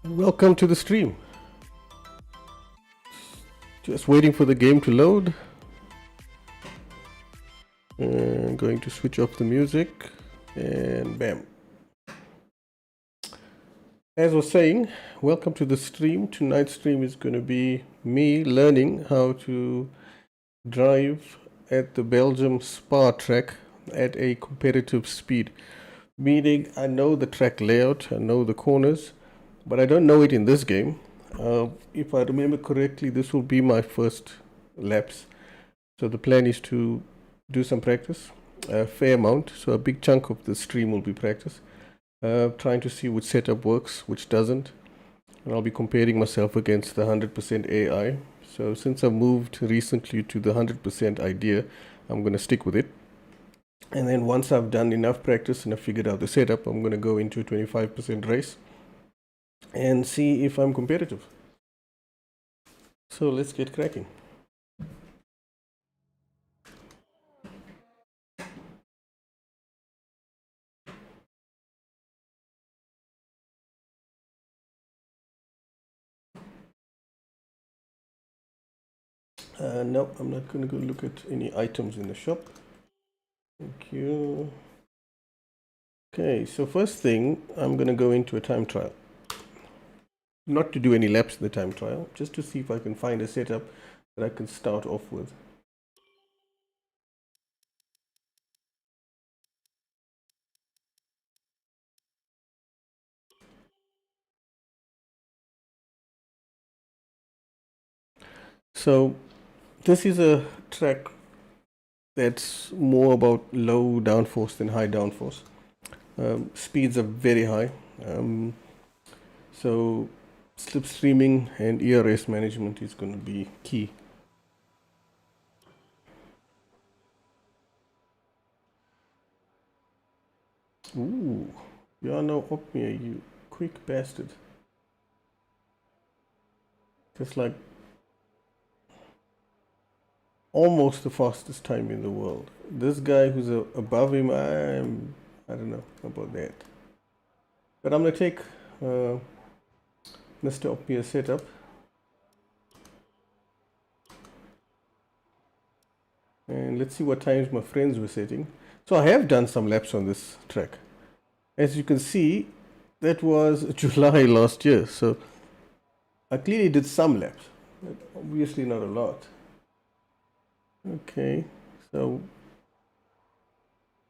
Welcome to the stream. Just waiting for the game to load. I'm going to switch off the music and bam. As I was saying, welcome to the stream. Tonight's stream is going to be me learning how to drive at the Belgium Spa track at a competitive speed. Meaning I know the track layout, I know the corners, but I don't know it in this game. If I remember correctly, this will be my first laps. So the plan is to do some practice, a fair amount. So a big chunk of the stream will be practice, trying to see which setup works, which doesn't. And I'll be comparing myself against the 100% AI. So since I've moved recently to the 100% idea, I'm going to stick with it. And then once I've done enough practice and I've figured out the setup, I'm going to go into a 25% race and see if I'm competitive. So let's get cracking. No, I'm not going to go look at any items in the shop. Thank you. Okay, so first thing, I'm going to go into a time trial. Not to do any laps in the time trial, just to see if I can find a setup that I can start off with. So this is a track that's more about low downforce than high downforce. Speeds are very high. So slipstreaming and ERS management is going to be key. Ooh, you are now up here, you quick bastard. Just like almost the fastest time in the world. This guy who's above him, I don't know about that. But I'm gonna take Mr. Opia setup. And let's see what times my friends were setting. So I have done some laps on this track. As you can see, that was July last year. So I clearly did some laps, but obviously not a lot. Okay, so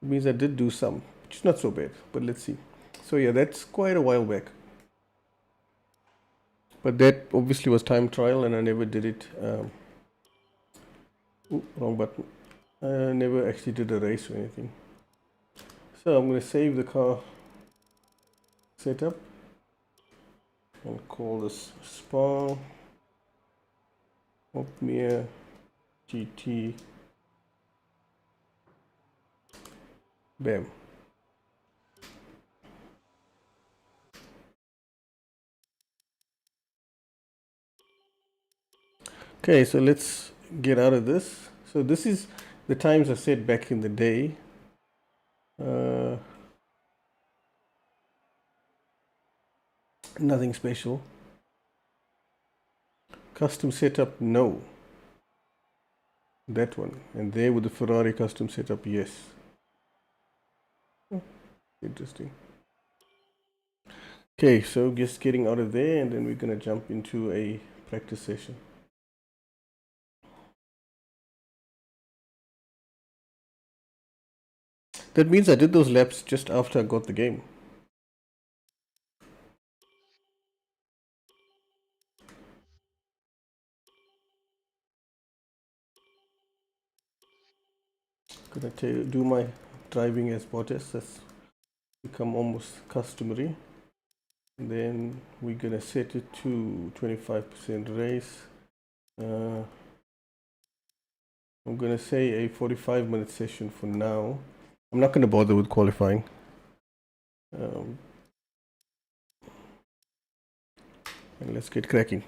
it means I did do some, which is not so bad, but let's see. So yeah, that's quite a while back. But that obviously was time trial and I never did it. Wrong button. I never actually did a race or anything. So I'm going to save the car setup and call this Spa Opmea GT. Bam. Okay, so let's get out of this. So this is the times I set back in the day. Nothing special. Custom setup, no. That one. And there with the Ferrari custom setup, yes. Interesting. Okay, so just getting out of there and then we're going to jump into a practice session. That means I did those laps just after I got the game. Gonna do my driving as Bottas. That's become almost customary. And then we're gonna set it to 25% race. I'm gonna say a 45-minute session for now. I'm not gonna bother with qualifying. And let's get cracking.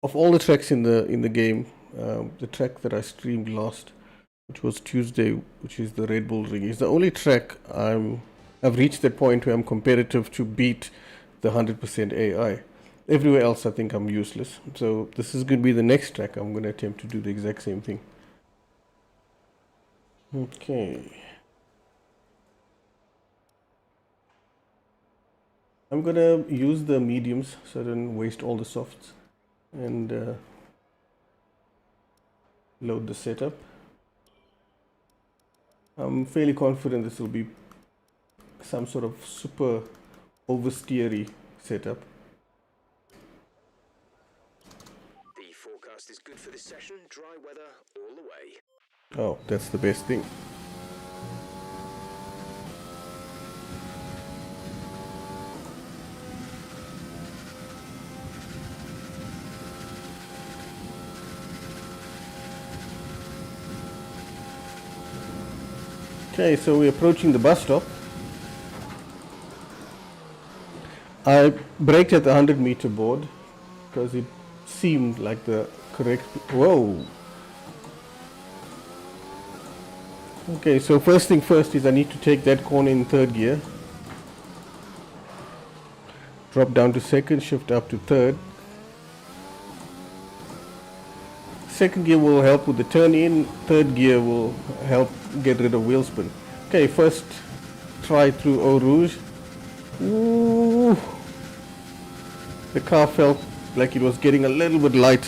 Of all the tracks in the game, the track that I streamed last, which was Tuesday, which is the Red Bull Ring, is the only track I'm I've reached that point where I'm competitive to beat the 100% AI. Everywhere else, I think I'm useless. So this is going to be the next track. I'm going to attempt to do the exact same thing. Okay. I'm going to use the mediums so I don't waste all the softs and load the setup. I'm fairly confident this will be some sort of super oversteery setup. The forecast is good for this session. Dry weather all the way. Oh, that's the best thing. Okay, so we're approaching the bus stop. I braked at the 100-meter board because it seemed like the correct. Whoa! Okay, so first thing first is I need to take that corner in third gear. Drop down to second, shift up to third. Second gear will help with the turn in, third gear will help get rid of wheel spin. Okay, first try through Eau Rouge. Ooh. The car felt like it was getting a little bit light.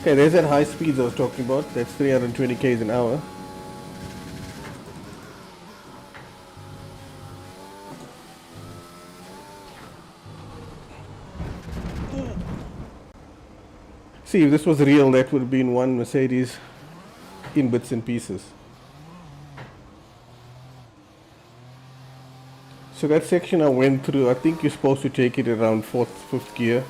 Okay, there's that high speeds I was talking about. That's 320 k's an hour. See, if this was real, that would have been one Mercedes in bits and pieces. So that section I went through, I think you're supposed to take it around 4th, 5th gear.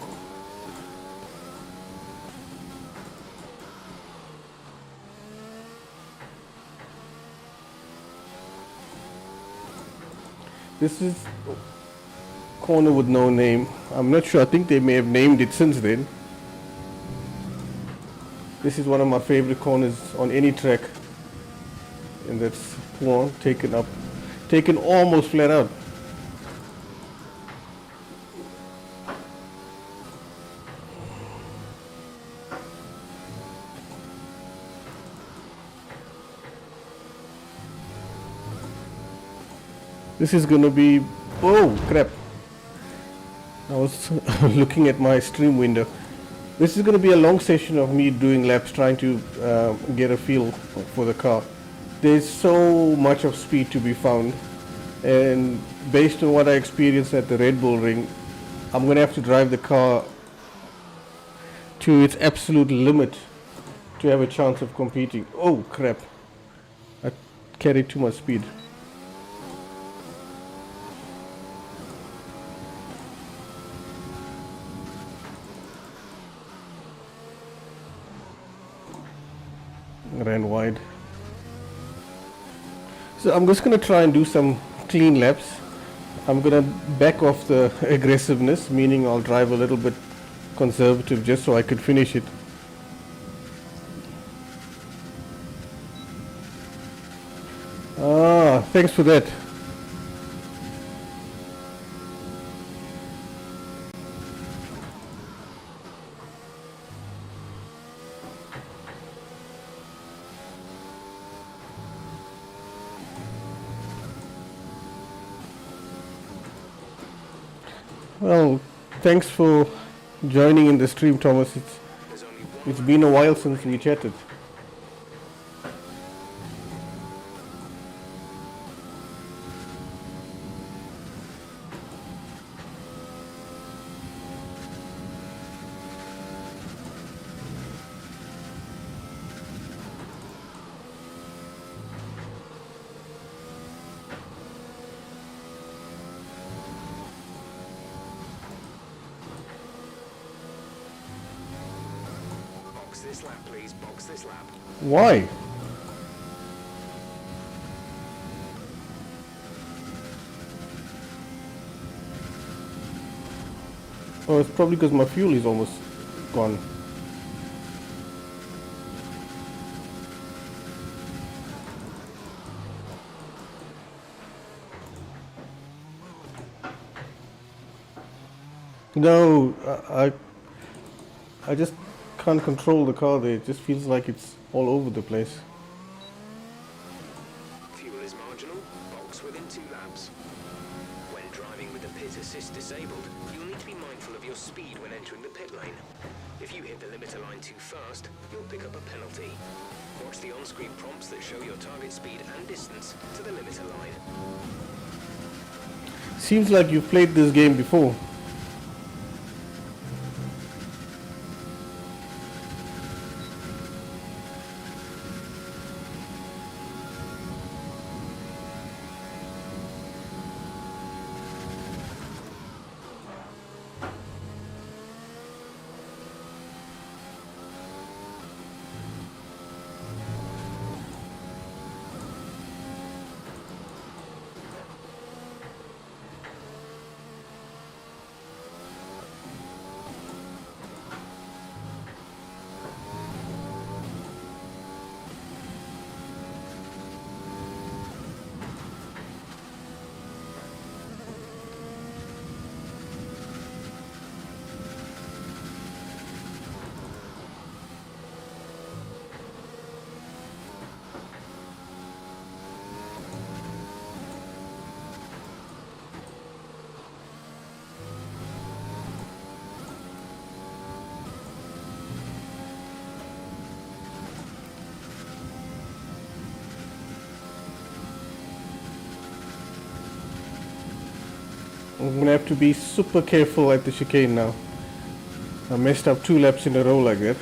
This is corner with no name. I'm not sure, I think they may have named it since then. This is one of my favorite corners on any track. And that's one taken almost flat out. This is gonna be, oh crap. I was looking at my stream window. This is gonna be a long session of me doing laps trying to get a feel for the car. There's so much of speed to be found, and based on what I experienced at the Red Bull Ring, I'm gonna have to drive the car to its absolute limit to have a chance of competing. Oh crap, I carried too much speed. Ran wide. So I'm just going to try and do some clean laps. I'm going to back off the aggressiveness, meaning I'll drive a little bit conservative just so I could finish it. Ah, thanks for that. Well, thanks for joining in the stream, Thomas. It's been a while since we chatted. Box this lap, please. Box this lap. Why? Oh, it's probably because my fuel is almost gone. No, I just can't control the car there. It just feels like it's all over the place. Fuel is marginal, box within 2 laps. When driving with the pit assist disabled, you'll need to be mindful of your speed when entering the pit lane. If you hit the limiter line too fast, you'll pick up a penalty. Watch the on-screen prompts that show your target speed and distance to the limiter line. Seems like you've played this game before. I'm gonna have to be super careful at the chicane now. I messed up 2 laps in a row like that.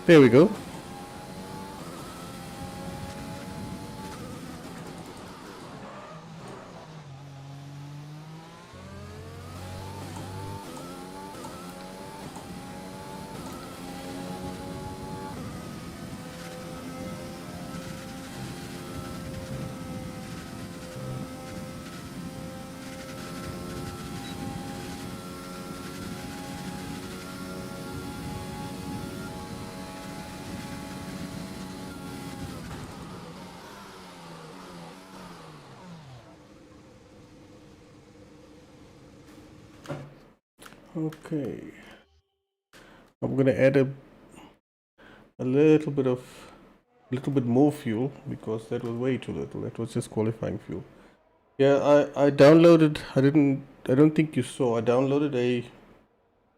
There we go. Okay. I'm gonna add a little bit more fuel because that was way too little. That was just qualifying fuel. Yeah, I downloaded. I don't think you saw. I downloaded a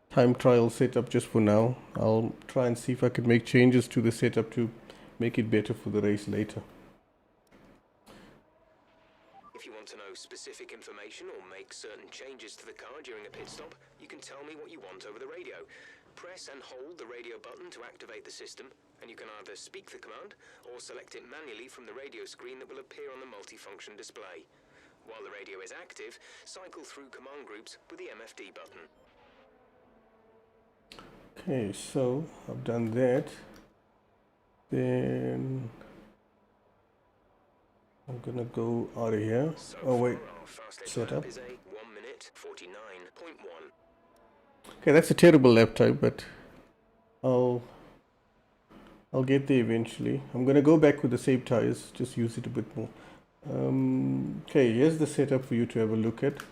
time trial setup just for now. I'll try and see if I can make changes to the setup to make it better for the race later. If you want to know specific information or make certain changes to the car during a pit stop, you can tell me what you want over the radio. Press and hold the radio button to activate the system, and you can either speak the command or select it manually from the radio screen that will appear on the multifunction display. While the radio is active, cycle through command groups with the MFD button. Okay, so I've done that. Then I'm gonna go out of here. So Oh wait, our fastest setup. lap is a 1 minute 49.1. Okay, that's a terrible lap time, but I'll get there eventually. I'm gonna go back with the same tires, just use it a bit more. Okay, here's the setup for you to have a look at.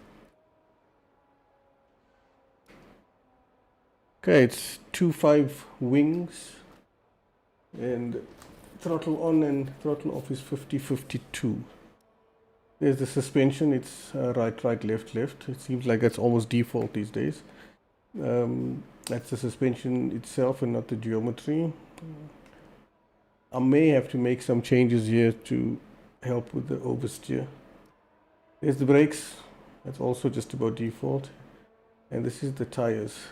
Okay, it's 2.5 wings, and throttle on and throttle off is 50-52. There's the suspension. It's right, left. It seems like that's almost default these days. That's the suspension itself and not the geometry. I may have to make some changes here to help with the oversteer. There's the brakes. That's also just about default. And this is the tires.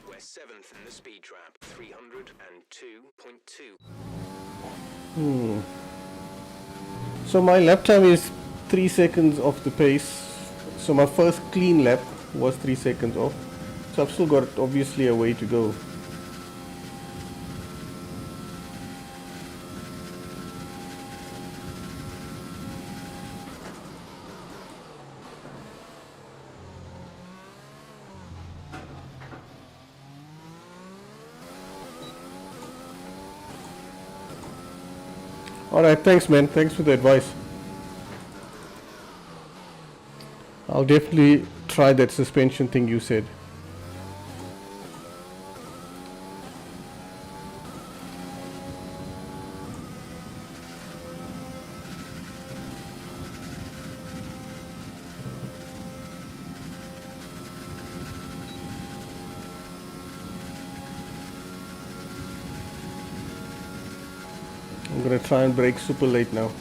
We're 7th in the speed trap, 302.2. So my lap time is 3 seconds off the pace. So my first clean lap was 3 seconds off. So I've still got obviously a way to go. Alright, thanks man, thanks for the advice. I'll definitely try that suspension thing you said. I'm gonna try and brake super late now.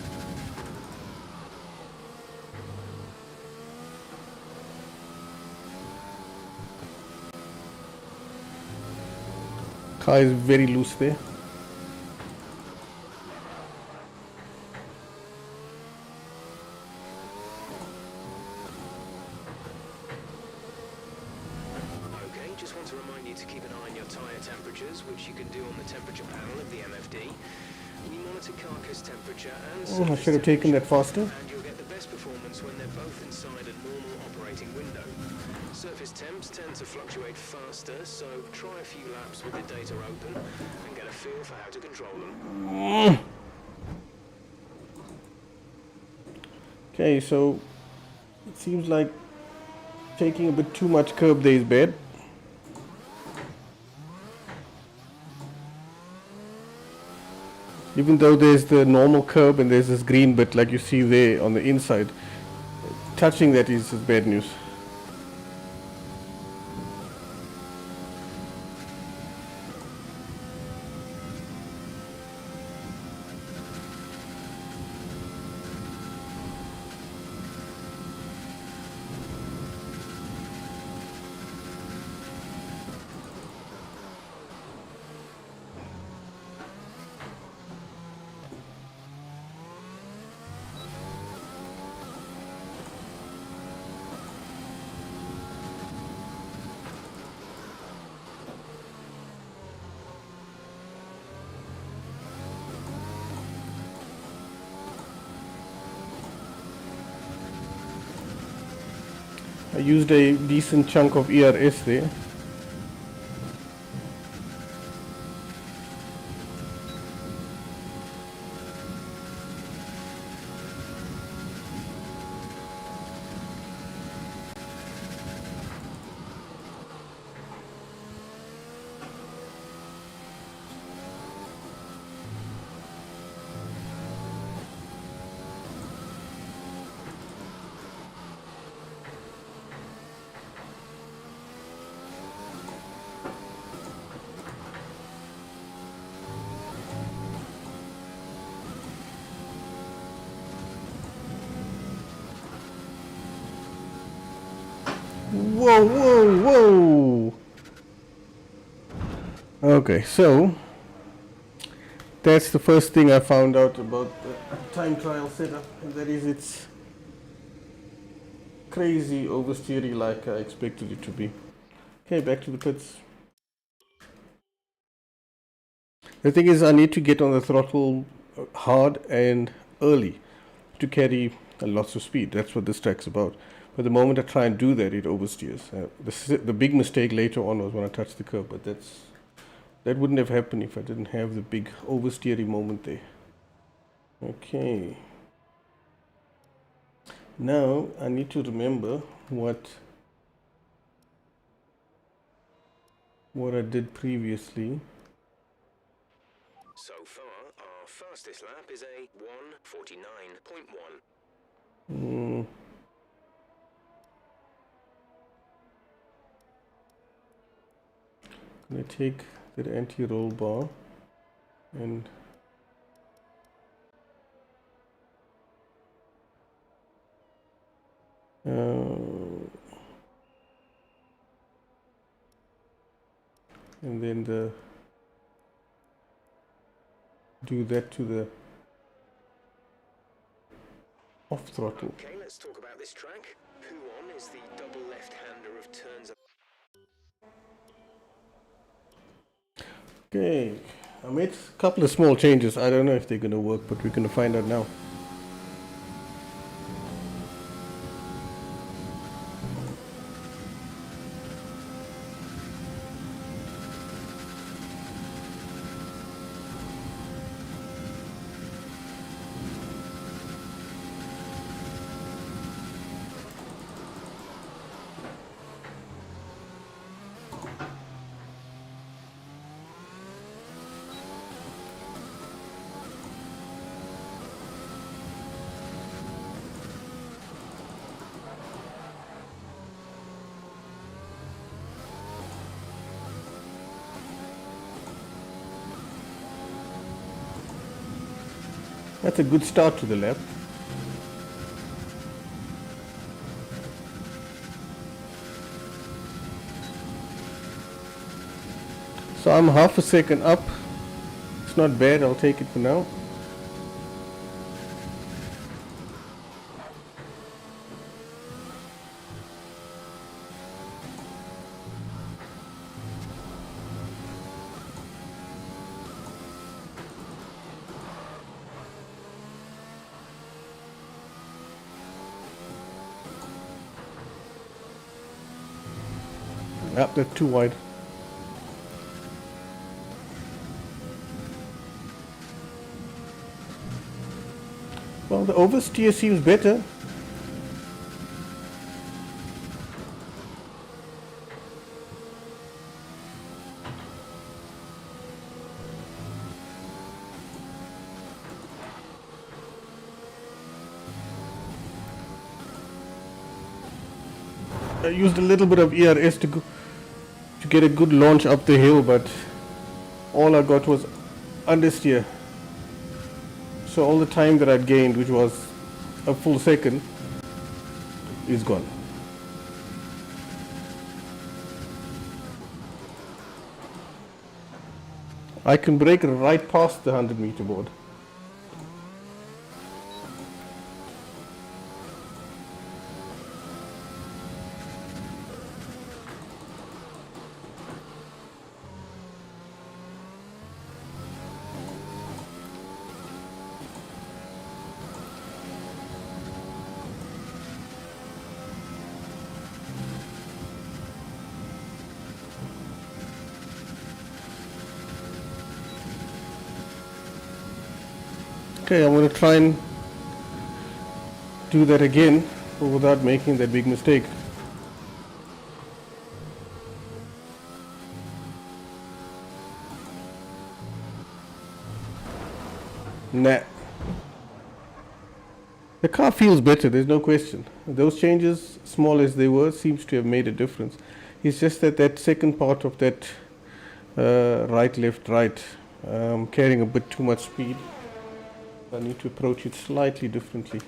Car is very loose there. Okay, just want to remind you to keep an eye on your tyre temperatures, which you can do on the temperature panel of the MFD. We monitor carcass temperature and I should have taken that faster. and you'll get the best performance when they're both inside a normal operating window. Surface temps tend to fluctuate faster, so try a few laps with the data open and get a feel for how to control them. Okay, so it seems like taking a bit too much curb there is bad. Even though there's the normal curb and there's this green bit like you see there on the inside, touching that is bad news. I used a decent chunk of ERS there. Whoa, whoa, whoa! Okay, so that's the first thing I found out about the time trial setup, and that is it's crazy oversteery like I expected it to be. Okay, back to the pits. The thing is, I need to get on the throttle hard and early to carry lots of speed. That's what this track's about. But the moment I try and do that, it oversteers. The big mistake later on was when I touched the curb, but that wouldn't have happened if I didn't have the big oversteering moment there. Okay. Now I need to remember what I did previously. So far, our fastest lap is a 1:49.1. I'm gonna take that anti-roll bar and then do that to the off throttle. Okay, let's talk about this track. Huon is the double left-hander of turns. Okay, I made a couple of small changes. I don't know if they're gonna work, but we're gonna find out now. That's a good start to the lap. So I'm half a second up. It's not bad, I'll take it for now. Yep, that's too wide. Well, the oversteer seems better. I used a little bit of ERS to get a good launch up the hill, but all I got was understeer. So all the time that I'd gained, which was a full second, is gone. I can brake right past the 100-meter board. Okay, I'm going to try and do that again, but without making that big mistake. Nah. The car feels better, there's no question. Those changes, small as they were, seems to have made a difference. It's just that that second part of that right, left, right, carrying a bit too much speed. I need to approach it slightly differently,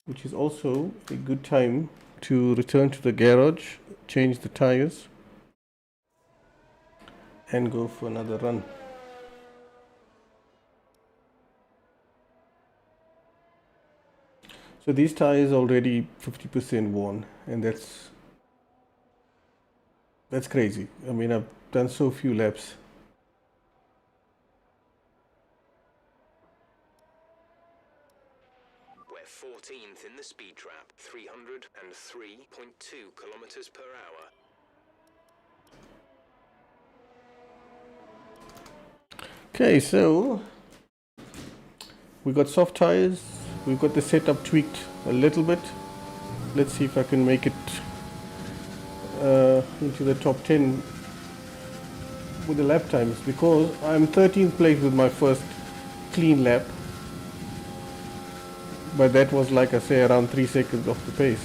which is also a good time to return to the garage, change the tires, and go for another run. So these tires already 50% worn, and that's crazy. I mean, I've done so few laps. We're 14th in the speed trap, 303.2 kilometers per hour. Okay, so we got soft tires. We've got the setup tweaked a little bit. Let's see if I can make it into the top 10 with the lap times, because I'm 13th place with my first clean lap, but that was, like I say, around 3 seconds off the pace.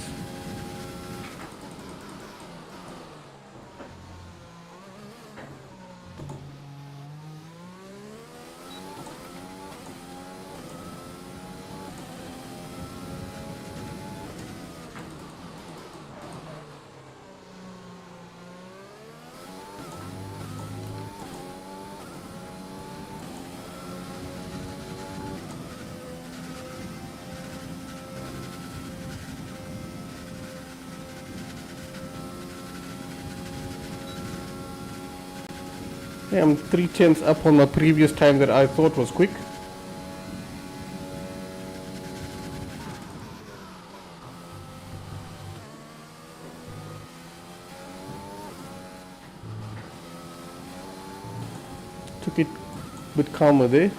Yeah, I'm 3/10 up on my previous time that I thought was quick. Took it a bit calmer there.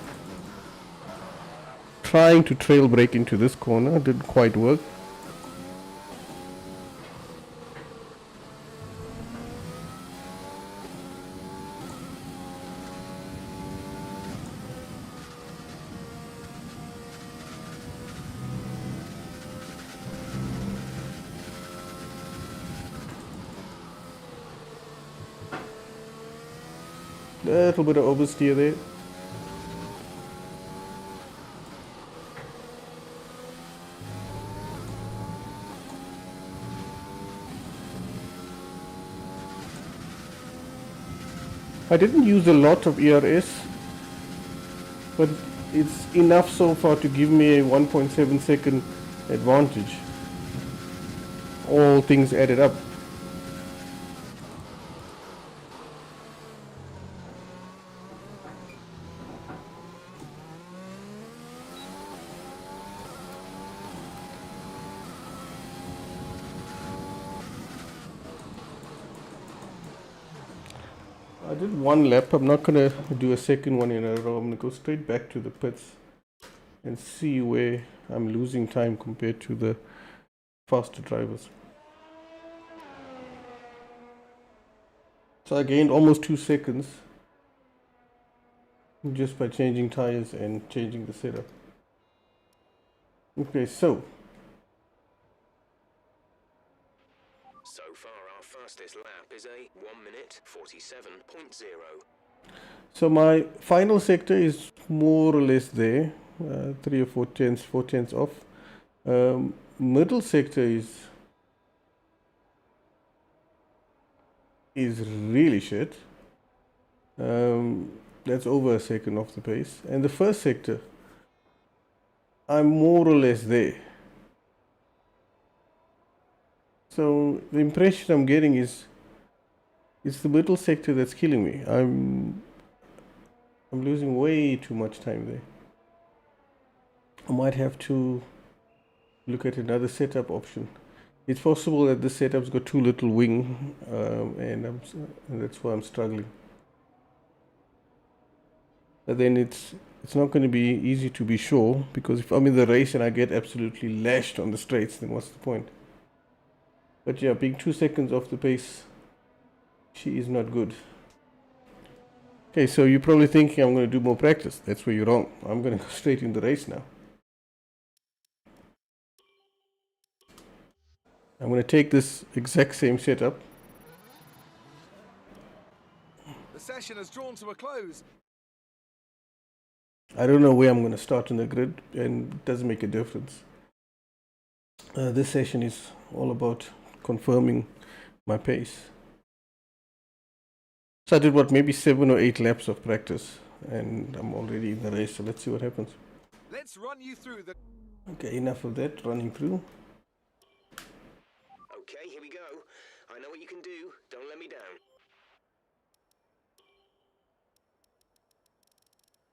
Trying to trail brake into this corner, didn't quite work. Little bit of oversteer there. I didn't use a lot of ERS, but it's enough so far to give me a 1.7 second advantage. All things added up. I did one lap. I'm not gonna do a second one in a row. I'm gonna go straight back to the pits and see where I'm losing time compared to the faster drivers. So I gained almost 2 seconds just by changing tires and changing the setup. Okay, so far, our fastest lap is a 1 minute 47.0. So my final sector is more or less there, 3 or 4 tenths off. Middle sector is really shit. That's over a second off the pace. And the first sector, I'm more or less there. So the impression I'm getting is it's the middle sector that's killing me. I'm losing way too much time there. I might have to look at another setup option. It's possible that this setup's got too little wing, and that's why I'm struggling. But then it's not going to be easy to be sure, because if I'm in the race and I get absolutely lashed on the straights, then what's the point? But yeah, being 2 seconds off the pace, she is not good. Okay, so you're probably thinking I'm going to do more practice. That's where you're wrong. I'm going to go straight in the race now. I'm going to take this exact same setup. The session has drawn to a close. I don't know where I'm going to start in the grid, and it doesn't make a difference. This session is all about confirming my pace. So I did maybe 7 or 8 laps of practice, and I'm already in the race, so let's see what happens. Let's run you through the... Okay, enough of that running through. Okay, here we go. I know what you can do. Don't let me down.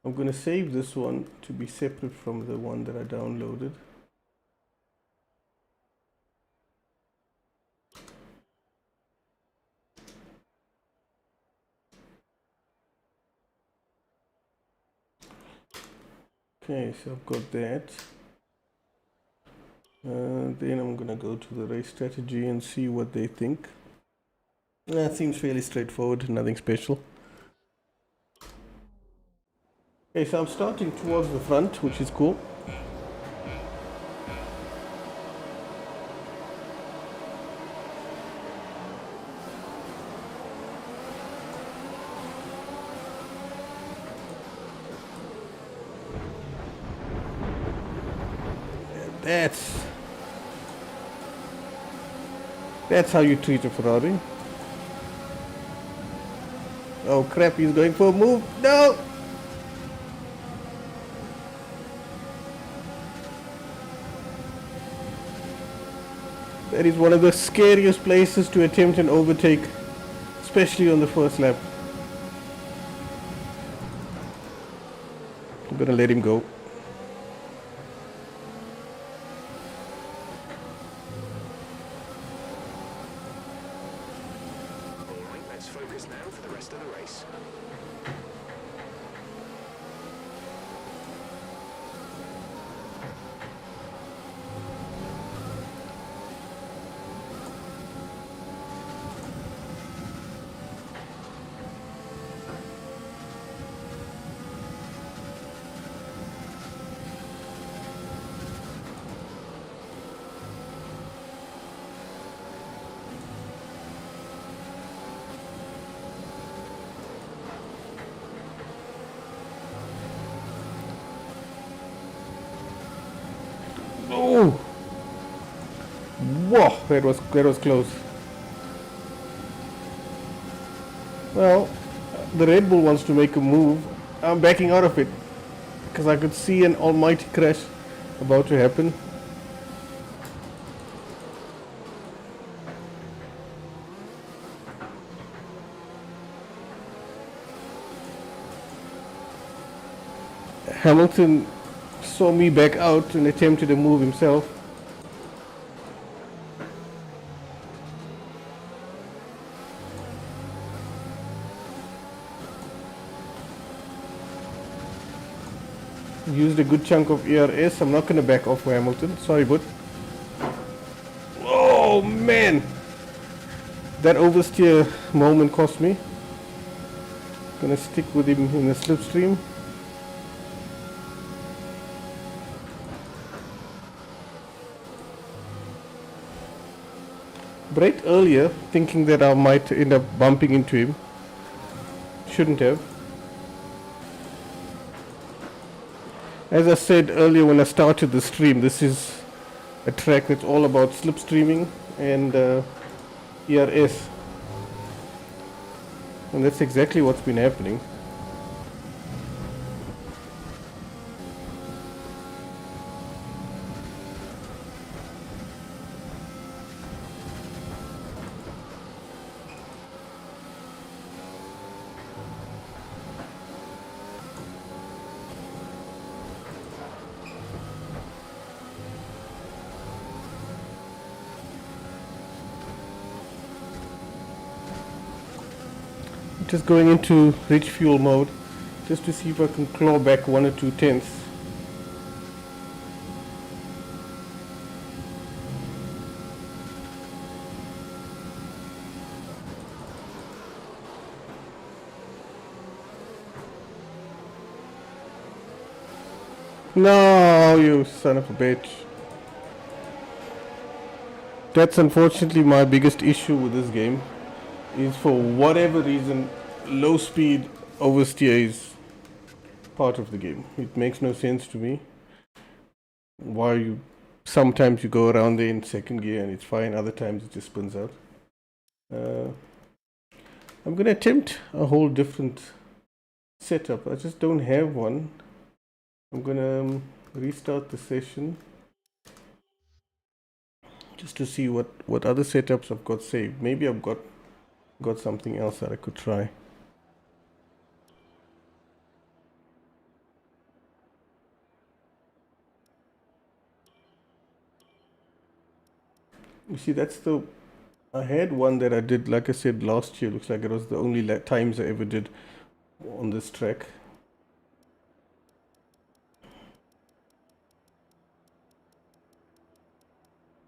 I'm going to save this one to be separate from the one that I downloaded. Okay, so I've got that. Then I'm gonna go to the race strategy and see what they think. That seems fairly straightforward, nothing special. Okay, so I'm starting towards the front, which is cool. That's how you treat a Ferrari. Oh crap, he's going for a move. No! That is one of the scariest places to attempt an overtake, especially on the first lap. I'm gonna let him go. Let's focus now for the rest of the race. Oh! Whoa, that was close. Well, the Red Bull wants to make a move. I'm backing out of it because I could see an almighty crash about to happen. Hamilton saw me back out and attempted a move himself. Used a good chunk of ERS. I'm not going to back off for Hamilton. Sorry, but oh man, that oversteer moment cost me. Gonna stick with him in the slipstream. Brake earlier, thinking that I might end up bumping into him. Shouldn't have. As I said earlier when I started the stream, this is a track that's all about slipstreaming and ERS. And that's exactly what's been happening. Just going into rich fuel mode just to see if I can claw back 1 or 2 tenths. No, you son of a bitch. That's unfortunately my biggest issue with this game, is for whatever reason low speed oversteer is part of the game. It makes no sense to me why you sometimes you go around there in second gear and it's fine, other times it just spins out. I'm gonna attempt a whole different setup. I just don't have one. I'm gonna restart the session just to see what other setups I've got saved. Maybe I've got something else that I could try. You see, I had one that I did, like I said, last year. Looks like it was the only times I ever did on this track.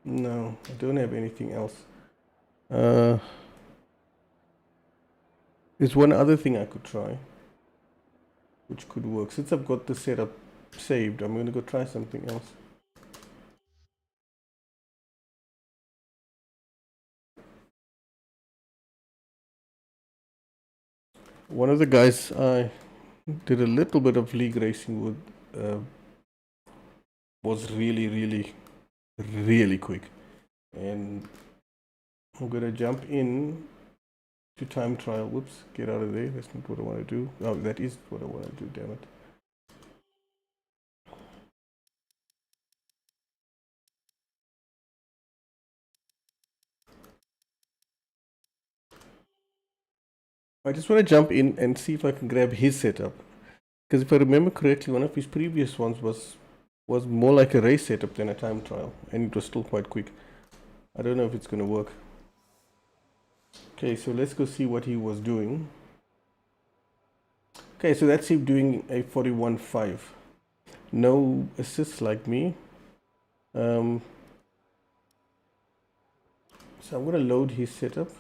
No, I don't have anything else. There's one other thing I could try, which could work. Since I've got the setup saved, I'm going to go try something else. One of the guys I did a little bit of league racing with was really quick, and I'm gonna jump in to time trial. Whoops, get out of there. That's not what I want to do. Oh, that is what I want to do, damn it. I just want to jump in and see if I can grab his setup, because if I remember correctly, one of his previous ones was more like a race setup than a time trial, and it was still quite quick. I don't know if it's gonna work. Okay, so let's go see what he was doing. Okay, so that's him doing a 41.5. No assists like me. So I'm gonna load his setup.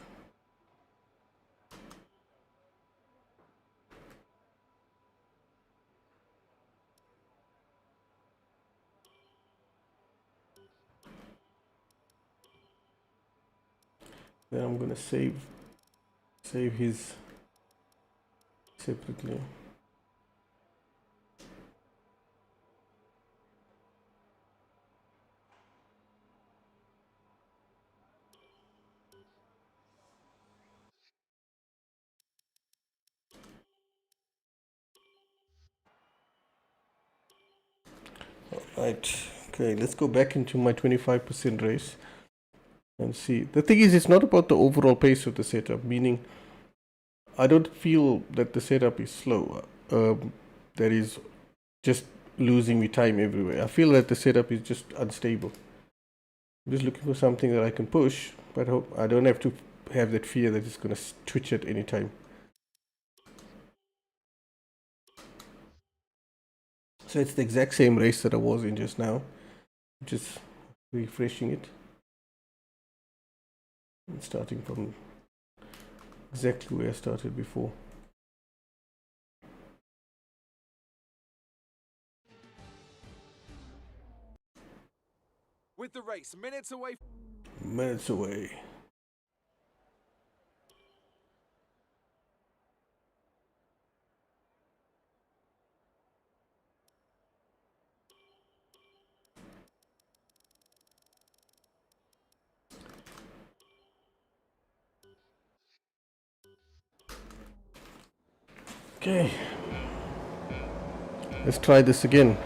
Then I'm gonna save his separately. Right. Okay, let's go back into my 25% race and see. The thing is, it's not about the overall pace of the setup, meaning I don't feel that the setup is slow. That is just losing me time everywhere. I feel that the setup is just unstable. I'm just looking for something that I can push, but hope I don't have to have that fear that it's going to twitch at any time. So it's the exact same race that I was in just now. Just refreshing it. And starting from exactly where I started before. With the race minutes away. Minutes away. Okay. Let's try this again.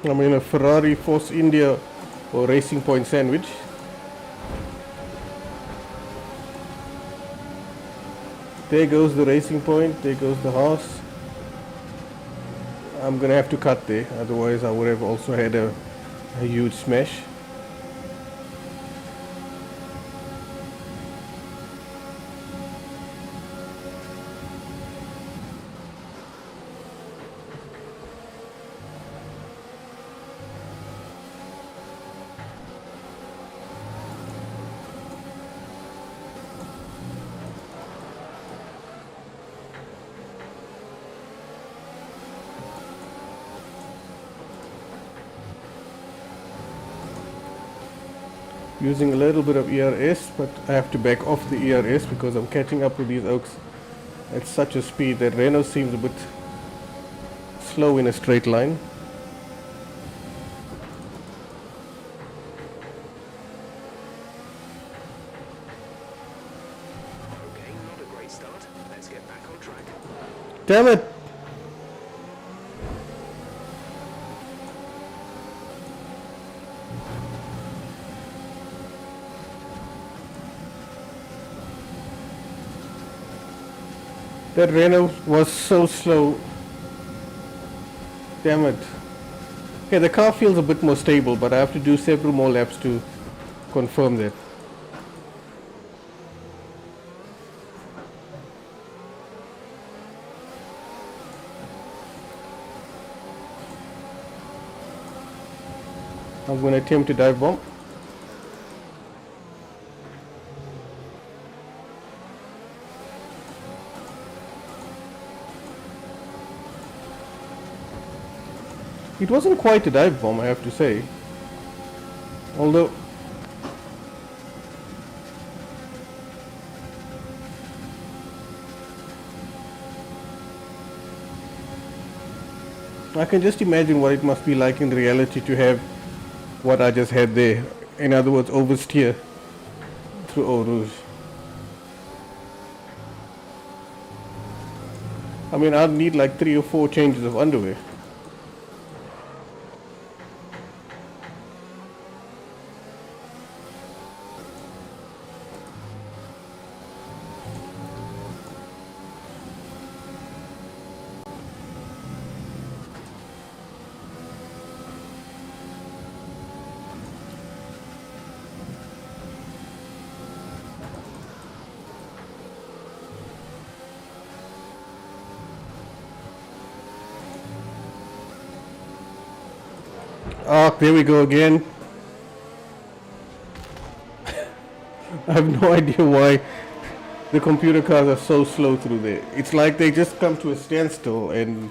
I'm in a Ferrari Force India or Racing Point sandwich. There goes the Racing Point, there goes the horse. I'm gonna have to cut there, otherwise I would have also had a huge smash. Using a little bit of ERS, but I have to back off the ERS because I'm catching up with these Oaks at such a speed that Renault seems a bit slow in a straight line. Okay, not a great start. Let's get back on track. Damn it! That Renault was so slow. Damn it. Okay, the car feels a bit more stable, but I have to do several more laps to confirm that. I'm going to attempt to dive bomb. It wasn't quite a dive bomb, I have to say. Although I can just imagine what it must be like in reality to have what I just had there. In other words, oversteer through Eau Rouge. I mean, I'd need like 3 or 4 changes of underwear. Ah, there we go again. I have no idea why the computer cars are so slow through there. It's like they just come to a standstill and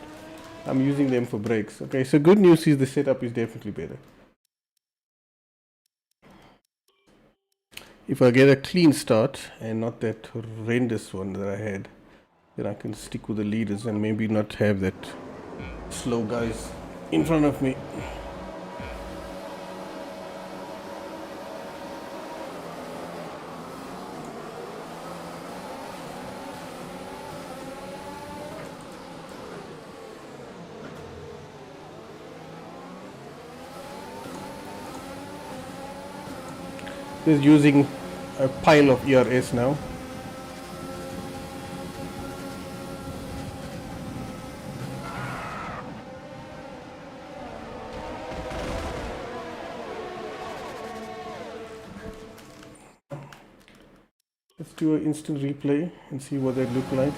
I'm using them for brakes. Okay, so good news is the setup is definitely better. If I get a clean start and not that horrendous one that I had, then I can stick with the leaders and maybe not have that slow guys in front of me. Just using a pile of ERS now. Let's do an instant replay and see what that look like.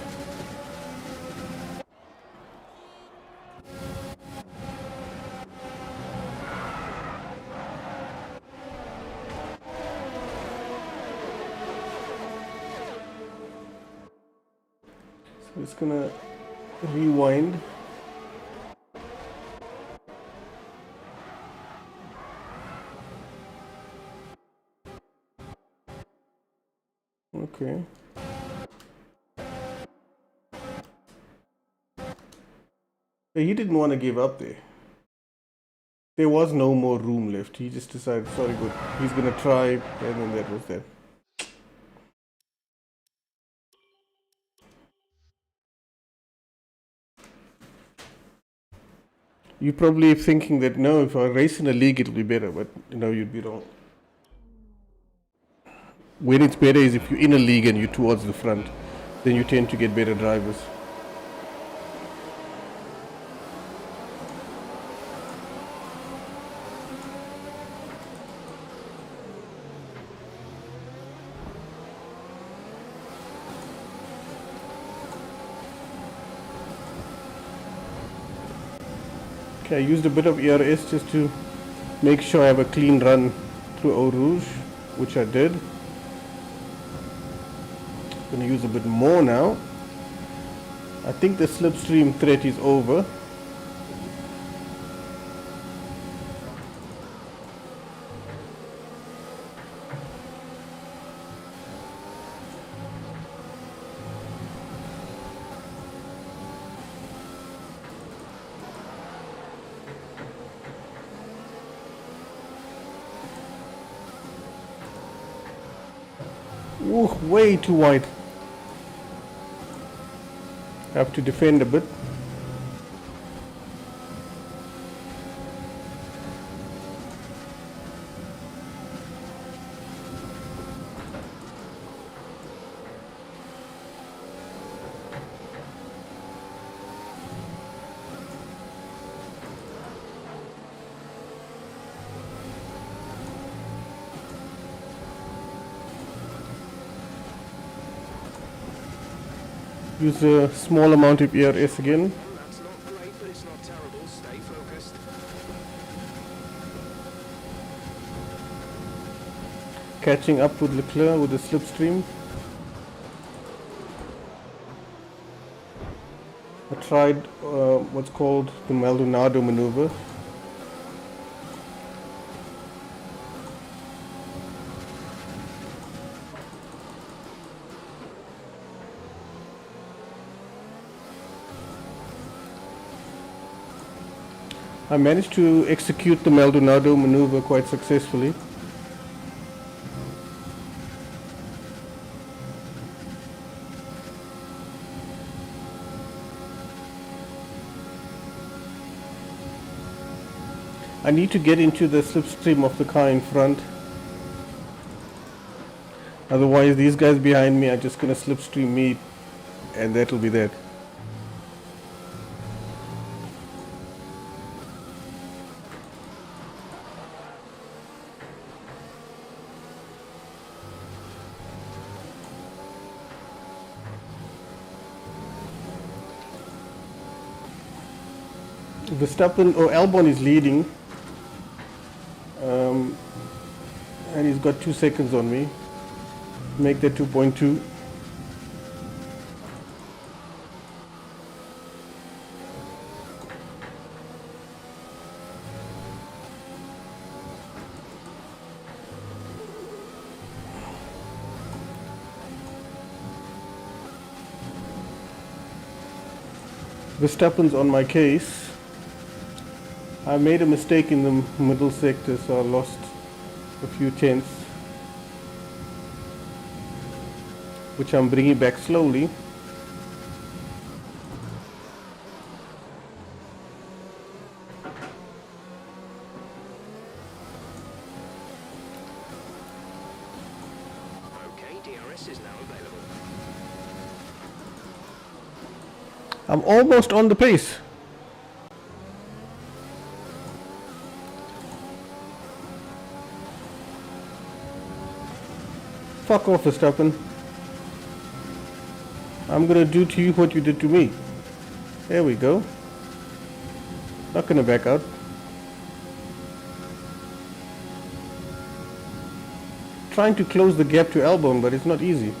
So it's gonna rewind. Okay. He didn't want to give up there. There was no more room left. He just decided, sorry, good. He's gonna try, and then that was that. You're probably thinking that no, if I race in a league, it'll be better, but you'd be wrong. When it's better is if you're in a league and you're towards the front, then you tend to get better drivers. Okay, I used a bit of ERS just to make sure I have a clean run through Eau Rouge, which I did. I'm going to use a bit more now. I think the slipstream threat is over. Ooh, way too wide. Have to defend a bit. Use a small amount of ERS again. That's not great, but it's not terrible. Stay focused. Catching up with Leclerc with the slipstream. I tried what's called the Maldonado maneuver. I managed to execute the Maldonado maneuver quite successfully. I need to get into the slipstream of the car in front. Otherwise, these guys behind me are just going to slipstream me, and that'll be that. Verstappen or Albon is leading, and he's got 2 seconds on me. Make that 2.2. Verstappen's on my case. I made a mistake in the middle sector, so I lost a few tenths, which I'm bringing back slowly. I'm almost on the pace. Fuck off, Verstappen. I'm gonna do to you what you did to me. There we go. Not gonna back out. Trying to close the gap to Albon, but it's not easy.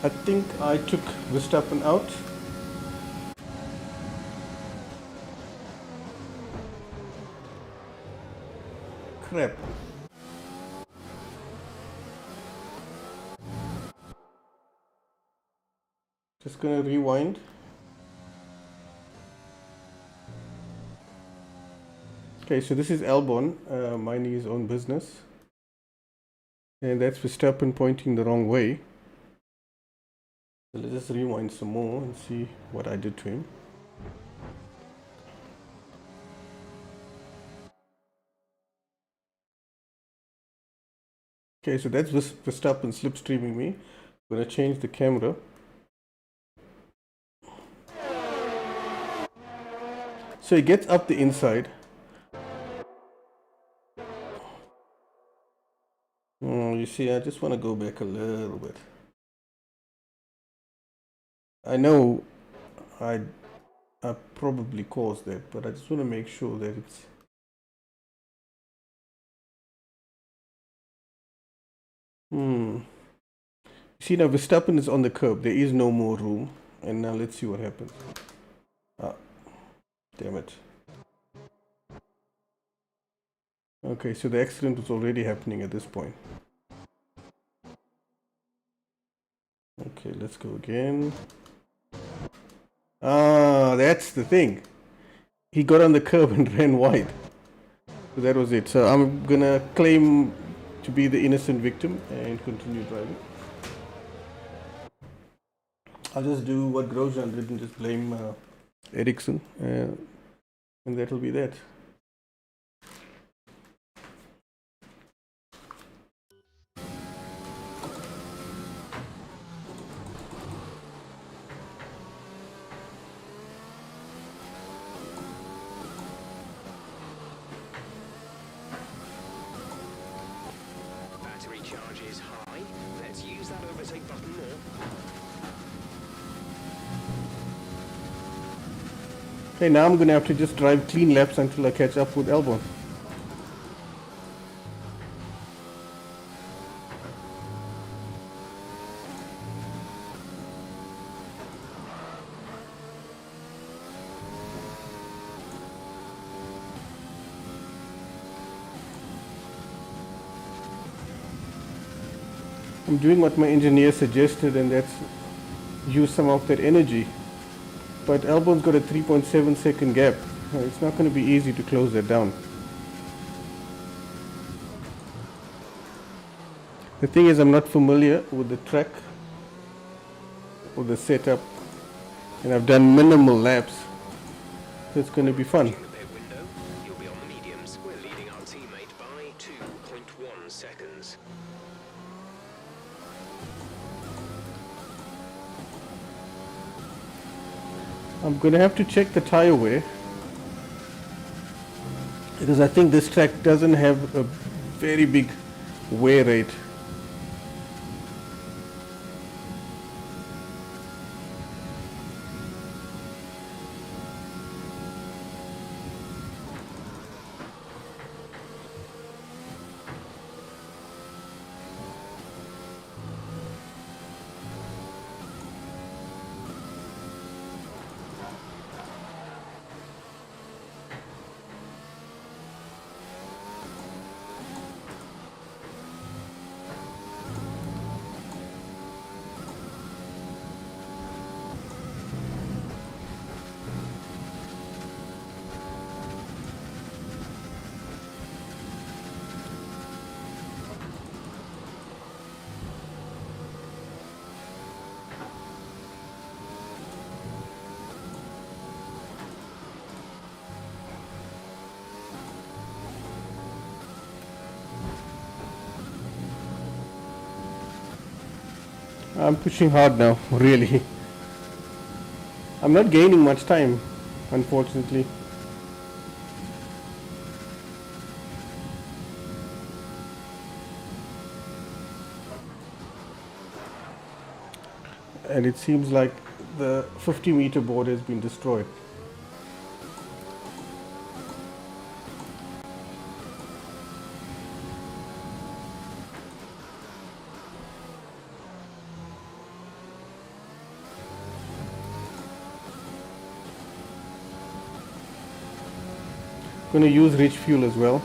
I think I took Verstappen out. Crap. Just gonna rewind. Okay, so this is Albon, minding his own business. And that's Verstappen pointing the wrong way. So let's just rewind some more and see what I did to him. Okay, so that's Verstappen slipstreaming me. I'm gonna change the camera. So he gets up the inside. You see, I just want to go back a little bit. I know I probably caused that, but I just want to make sure that it's... You see, now Verstappen is on the curb. There is no more room. And now let's see what happens. Ah, damn it. Okay, so the accident was already happening at this point. Okay, let's go again. Ah, that's the thing. He got on the curb and ran wide. So that was it. So I'm gonna claim to be the innocent victim and continue driving. I'll just do what Grosjean did and just blame Ericsson, and that'll be that. Battery charge is high. Let's use that overtake button more. Okay, now I'm gonna have to just drive clean laps until I catch up with Albon. I'm doing what my engineer suggested, and that's use some of that energy. But Albon's got a 3.7 second gap. It's not going to be easy to close that down. The thing is, I'm not familiar with the track or the setup, and I've done minimal laps, so it's going to be fun. In the pit window, you'll be on the mediums. We're leading our teammate by 2.1 seconds. I'm going to have to check the tire wear, because I think this track doesn't have a very big wear rate. I'm pushing hard now, really. I'm not gaining much time, unfortunately. And it seems like the 50-meter board has been destroyed. Going to use rich fuel as well.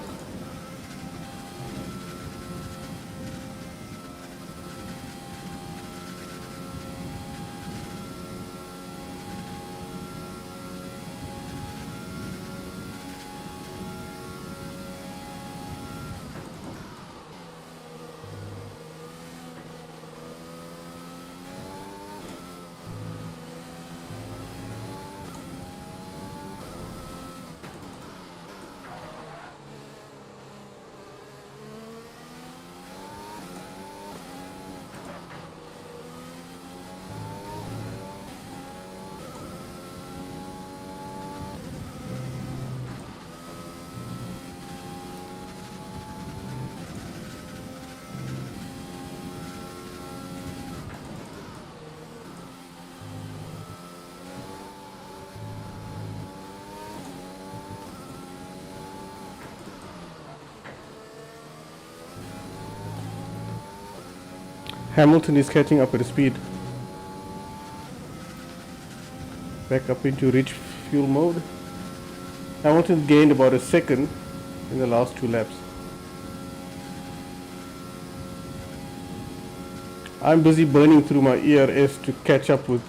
Hamilton is catching up at speed. Back up into rich fuel mode. Hamilton gained about a second in the last 2 laps. I'm busy burning through my ERS to catch up with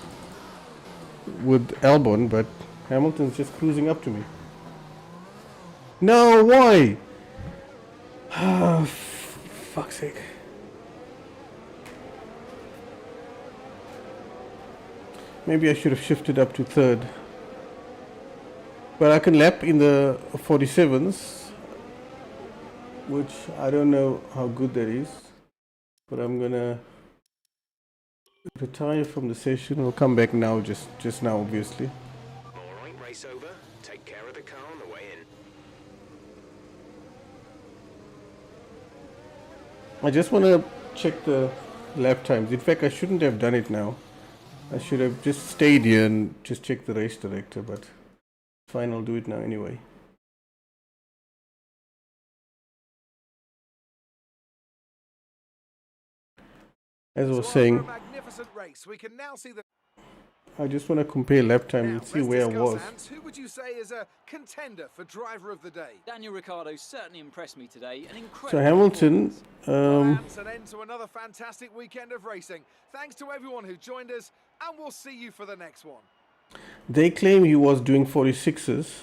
Albon, but Hamilton's just cruising up to me. No, why? Ah, fuck's sake. Maybe I should have shifted up to third. But I can lap in the 47s, which I don't know how good that is. But I'm gonna retire from the session. I'll come back now, just now, obviously. Alright, race over. Take care of the car on the way in. I just want to check the lap times. In fact, I shouldn't have done it now. I should have just stayed here and just checked the race director, but fine, I'll do it now anyway. As I was saying, After a magnificent race, we can now see the I just want to compare lap time and see let's where I discuss, was. Ant, who would you say is a contender for driver of the day? Daniel Ricciardo certainly impressed me today. An incredible So Hamilton, Ant, an end to another fantastic weekend of racing. Thanks to everyone who joined us, and we'll see you for the next one. they claim he was doing 46s.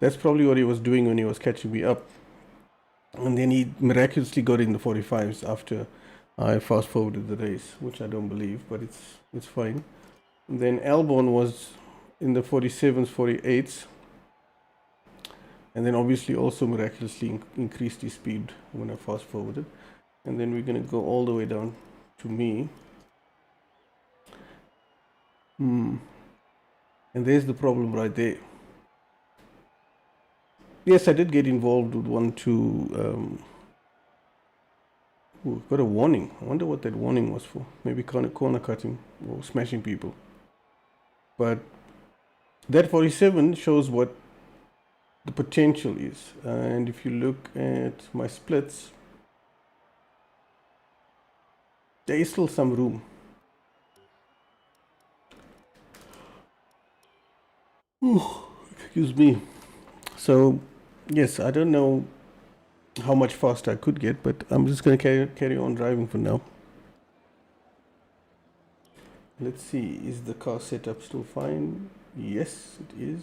That's probably what he was doing when he was catching me up. And then he miraculously got in the 45s after I fast forwarded the race, which I don't believe, but it's fine. And then Albon was in the 47s, 48s. And then obviously also miraculously increased his speed when I fast forwarded. And then we're going to go all the way down to me. And there's the problem right there. Yes, I did get involved with one, two. Got a warning. I wonder what that warning was for. Maybe corner cutting or smashing people. But that 47 shows what the potential is. And if you look at my splits, there is still some room. Excuse me. So, yes, I don't know how much faster I could get, but I'm just going to carry on driving for now. Let's see, is the car setup still fine? Yes, it is.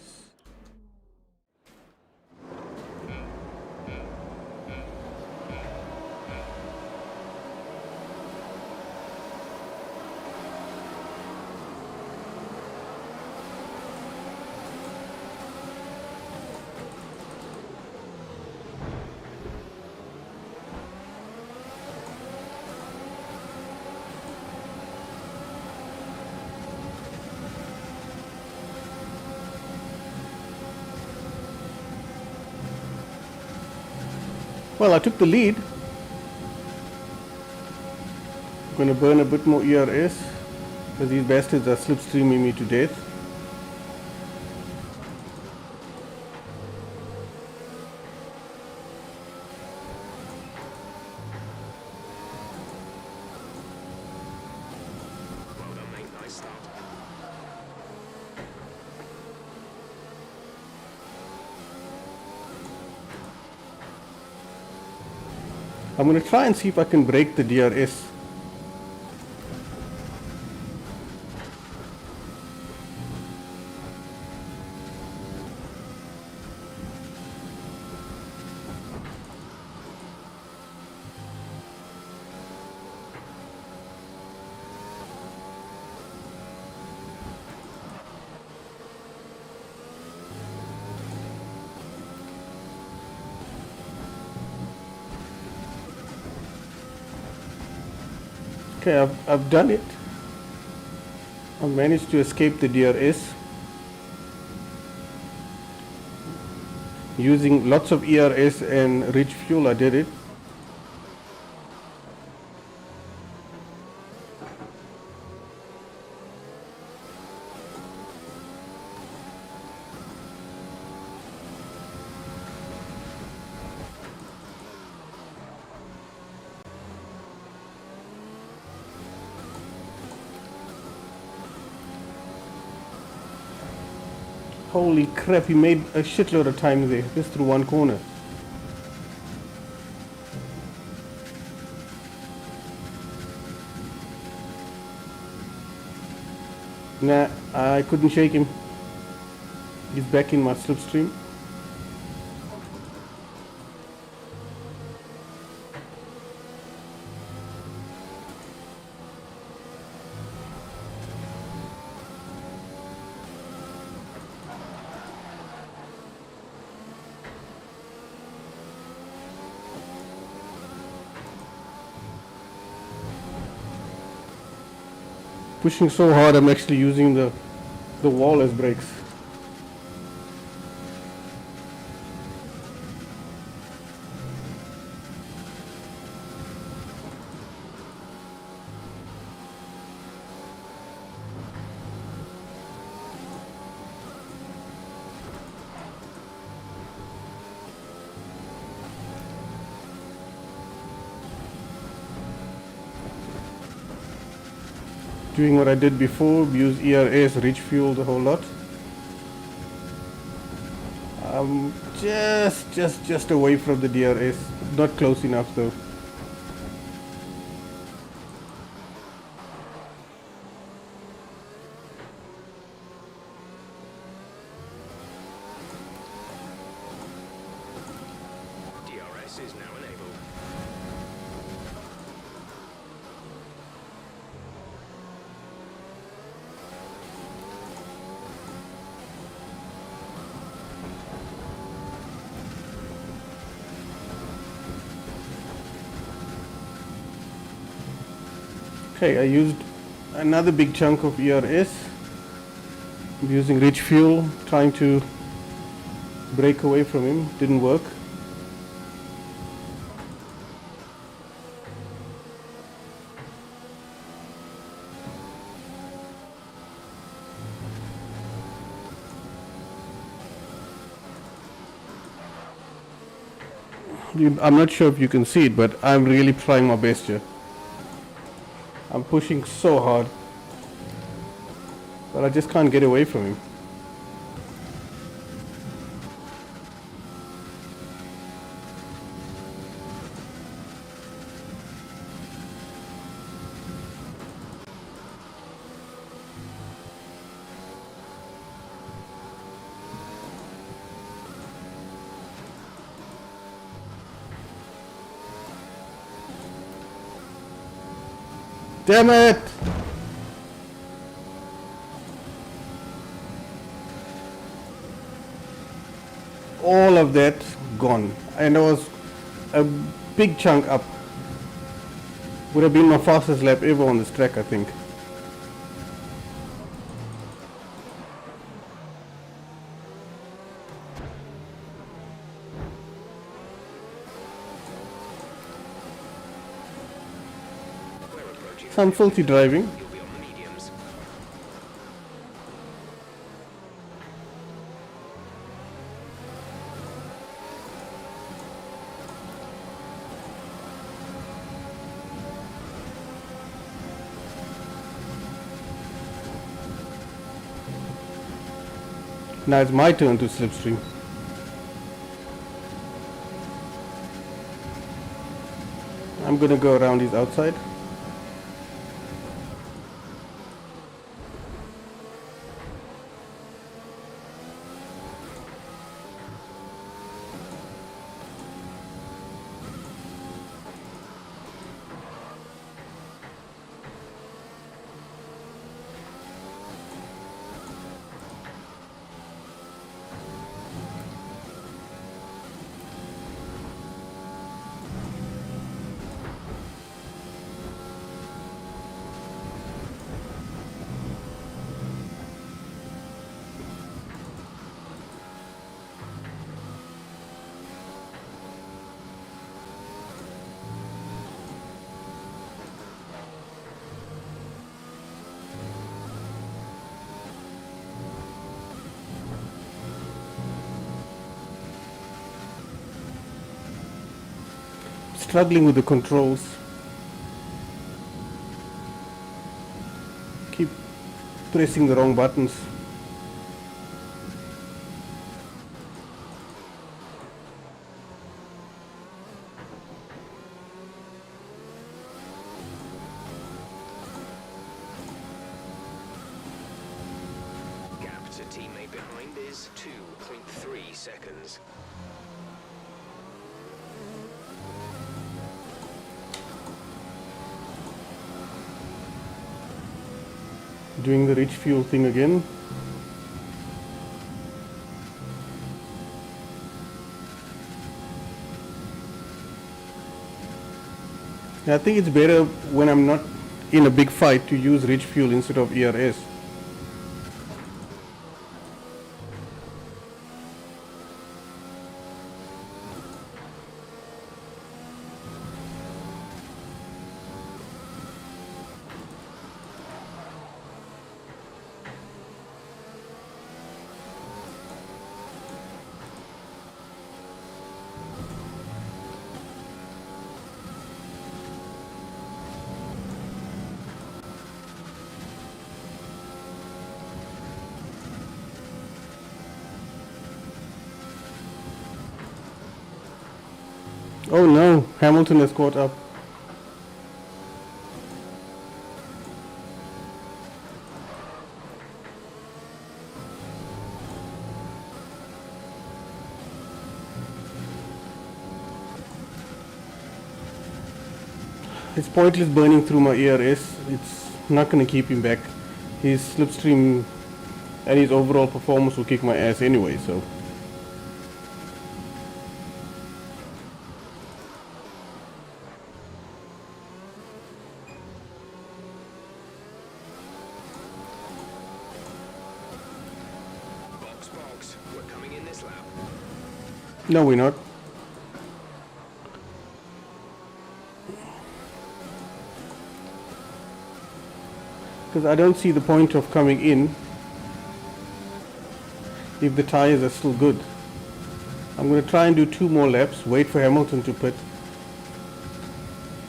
Well, I took the lead. I'm going to burn a bit more ERS, because these bastards are slipstreaming me to death. Well done, mate. Nice start. I'm going to try and see if I can break the DRS. Okay, I've done it. I've managed to escape the DRS using lots of ERS and rich fuel. I did it. Holy crap, he made a shitload of time there, just through one corner. Nah, I couldn't shake him. He's back in my slipstream. Pushing so hard, I'm actually using the wall as brakes. Doing what I did before, use ERS, rich fuel, the whole lot. I'm just away from the DRS, not close enough though. DRS is now enabled. Okay, I used another big chunk of ERS. I'm using rich fuel, trying to break away from him. Didn't work. I'm not sure if you can see it, but I'm really trying my best here. I'm pushing so hard, but I just can't get away from him. Damn it! All of that gone, and it was a big chunk up. Would have been my fastest lap ever on this track, I think. Some filthy driving. You'll be on the mediums. Now it's my turn to slipstream. I'm gonna go around his outside. Struggling with the controls. Keep pressing the wrong buttons. Gap to teammate behind is 2.3 seconds. Doing the rich fuel thing again. I think it's better when I'm not in a big fight to use rich fuel instead of ERS. Oh no, Hamilton has caught up. It's pointless burning through my ERS. It's not going to keep him back. His slipstream and his overall performance will kick my ass anyway, so. Box, we're coming in this lap. No, we're not. Because I don't see the point of coming in if the tires are still good. I'm going to try and do 2 more laps, wait for Hamilton to pit.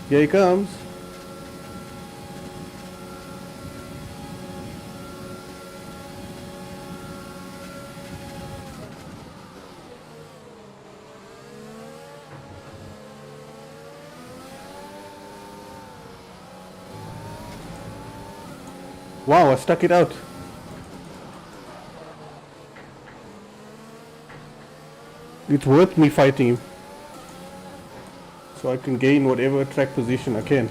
Here he comes. Wow, I stuck it out. It's worth me fighting him, so I can gain whatever track position I can.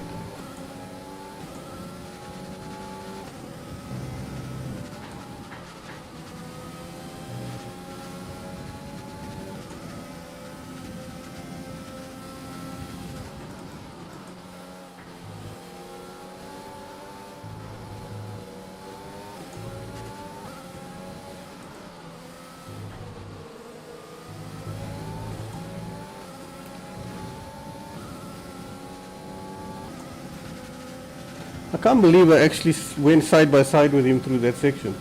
I can't believe I actually went side by side with him through that section.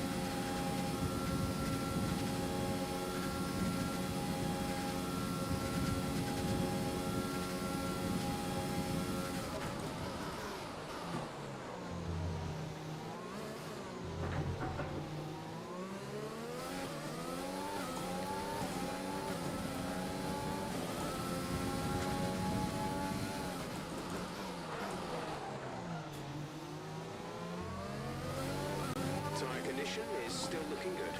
Tyre condition is still looking good.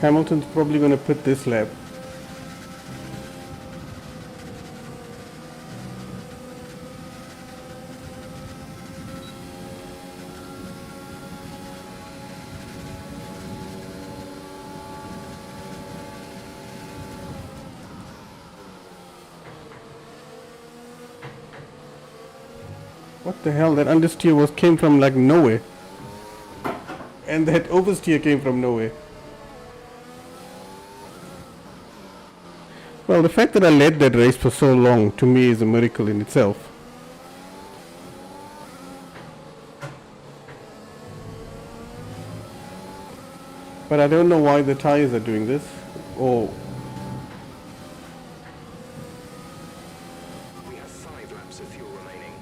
Hamilton's probably going to pit this lap. What the hell? That understeer came from like nowhere. And that oversteer came from nowhere. Well, the fact that I led that race for so long, to me, is a miracle in itself. But I don't know why the tires are doing this. Or We have 5 laps of fuel remaining.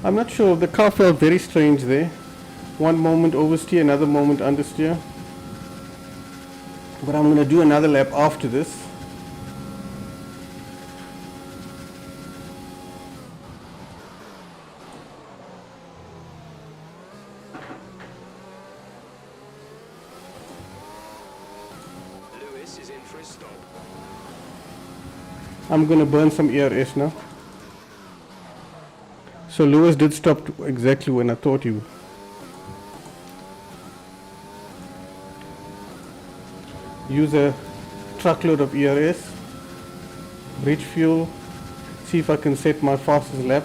I'm not sure. The car felt very strange there. One moment oversteer, another moment understeer. But I'm going to do another lap after this. Lewis is in for a stop. I'm going to burn some ERS now. So Lewis did stop exactly when I thought he would. Use a truckload of ERS, bridge fuel, see if I can set my fastest lap.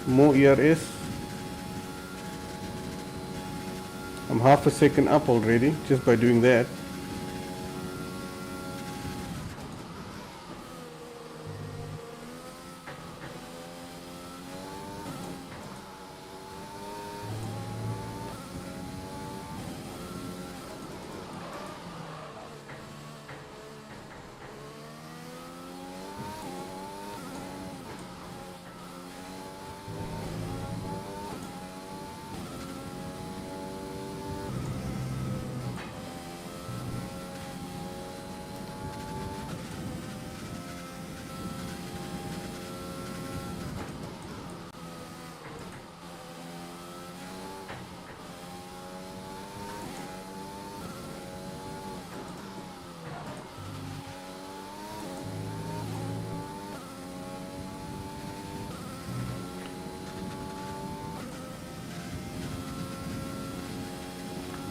More ERS. I'm half a second up already just by doing that.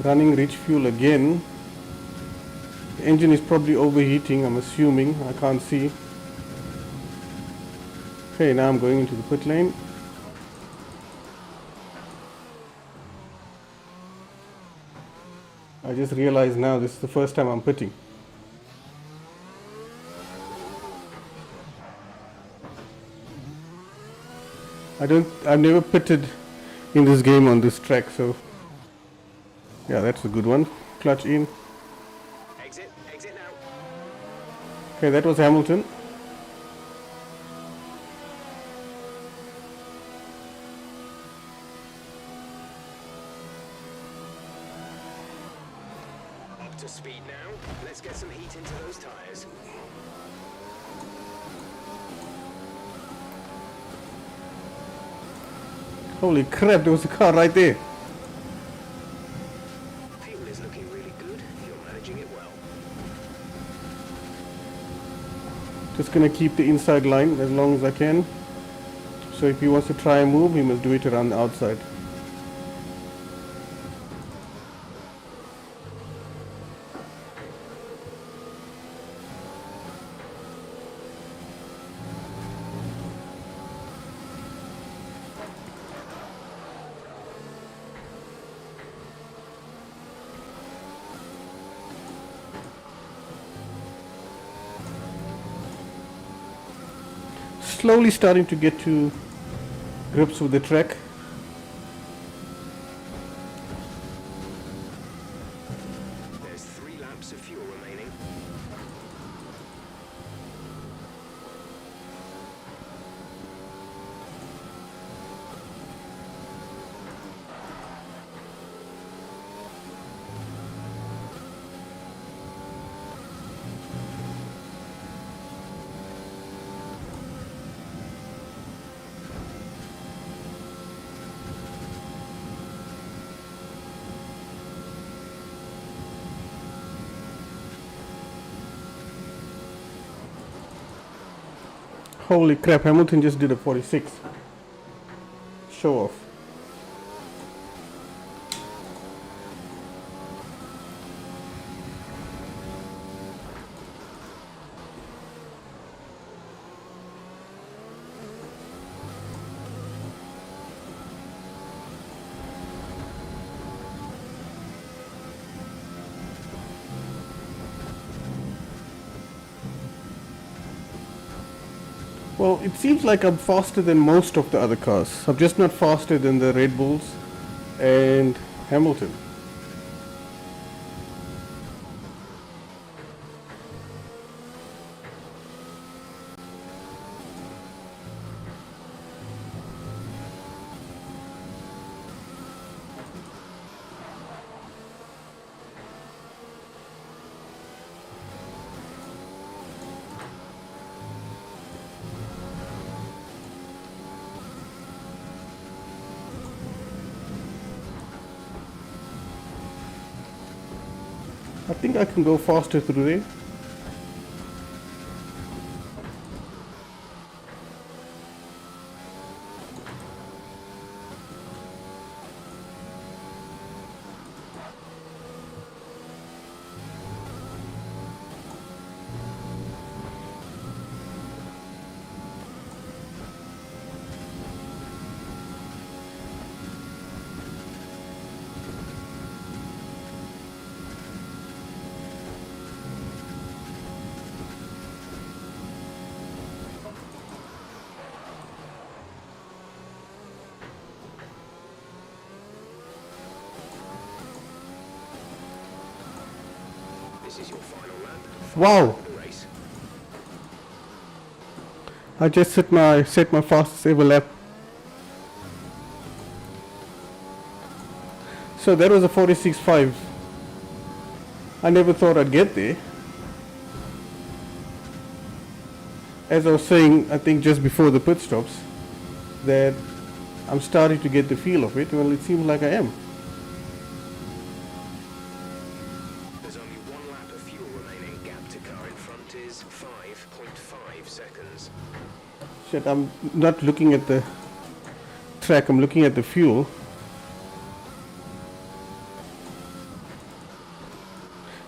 Running rich fuel again. The engine is probably overheating, I'm assuming. I can't see. Okay, now I'm going into the pit lane. I just realized now this is the first time I'm pitting. I've never pitted in this game on this track, so yeah, that's a good one. Clutch in. Exit now. Okay, that was Hamilton. Up to speed now. Let's get some heat into those tires. Holy crap, there was a car right there. Fuel is looking really good. You're managing it well. Just gonna keep the inside line as long as I can. So if he wants to try and move, he must do it around the outside. slowly starting to get to grips with the track. There's 3 laps of fuel remaining. Holy crap, Hamilton just did a 46. Show off. Well, it seems like I'm faster than most of the other cars. I'm just not faster than the Red Bulls and Hamilton. I think I can go faster through there. This is your final lap. Wow! The race. I just set my fastest ever lap. So that was a 46.5. I never thought I'd get there. As I was saying, I think just before the pit stops, that I'm starting to get the feel of it. Well, it seems like I am. There's only 1 lap of fuel remaining. Gap to car in front is 5.5 seconds. Shit, I'm not looking at the track, I'm looking at the fuel.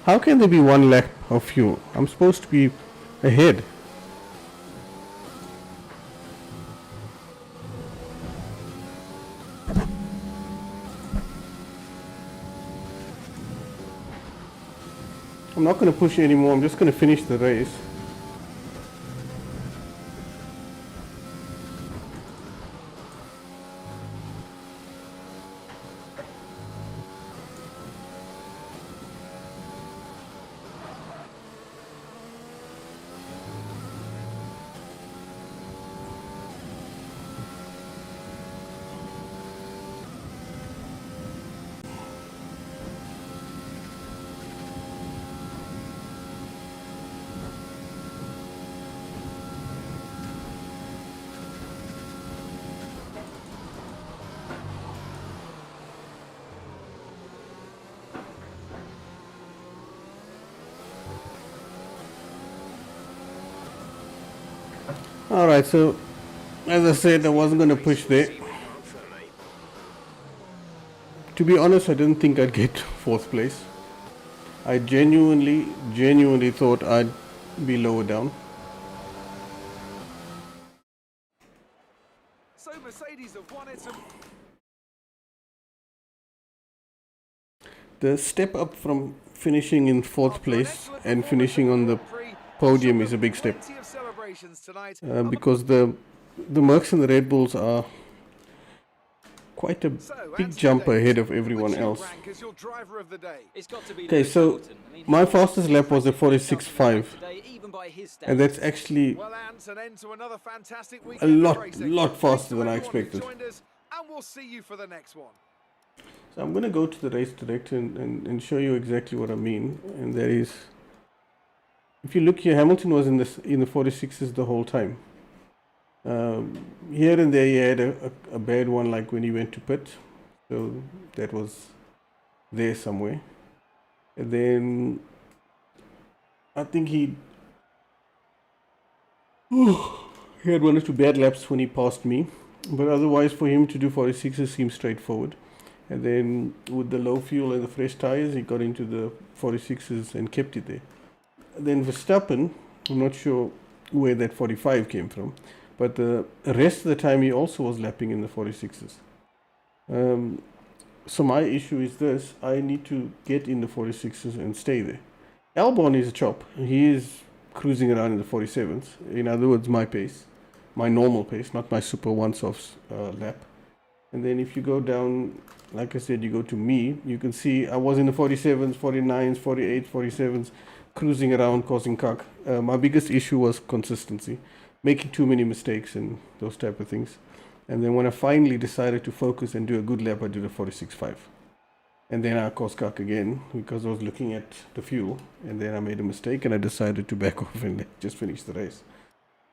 How can there be 1 lap of fuel? I'm supposed to be ahead. I'm not going to push anymore, I'm just going to finish the race. Alright, so as I said, I wasn't going to push there. To be honest, I didn't think I'd get 4th place. I genuinely thought I'd be lower down. So Mercedes have won it. The step up from finishing in 4th place and finishing on the podium is a big step. Plenty of celebrating celebrations tonight. because the Mercs and the Red Bulls are quite a So, big Anthony jump Davis, ahead of who would everyone you else. rank as your driver of the day? It's got to be Okay, Lewis so Hamilton. I mean, my he fastest lap was a impressive himself 46.5, today, even by his and that's standards. actually Well, Ant, an end to another fantastic a weekend lot of racing. lot Thanks faster to than I everyone who expected. joined us, and we'll see you for the next one. So I'm going to go to the race director and show you exactly what I mean. And that is, if you look here, Hamilton was in the 46s the whole time. Here and there he had a bad one, like when he went to pit. So that was there somewhere. And then I think he had one or two bad laps when he passed me. But otherwise, for him to do 46s seems straightforward. And then with the low fuel and the fresh tires, he got into the 46s and kept it there. Then Verstappen, I'm not sure where that 45 came from, but the rest of the time he also was lapping in the 46s. So my issue is this: I need to get in the 46s and stay there. Albon is a chop. He is cruising around in the 47s. In other words, my pace, my normal pace, not my super one-offs lap. And then if you go down, like I said, you go to me, you can see I was in the 47s, 49s, 48s, 47s, cruising around, causing cuck. My biggest issue was consistency, making too many mistakes and those type of things. And then when I finally decided to focus and do a good lap, I did a 46.5. And then I caused cuck again because I was looking at the fuel, and then I made a mistake and I decided to back off and just finish the race.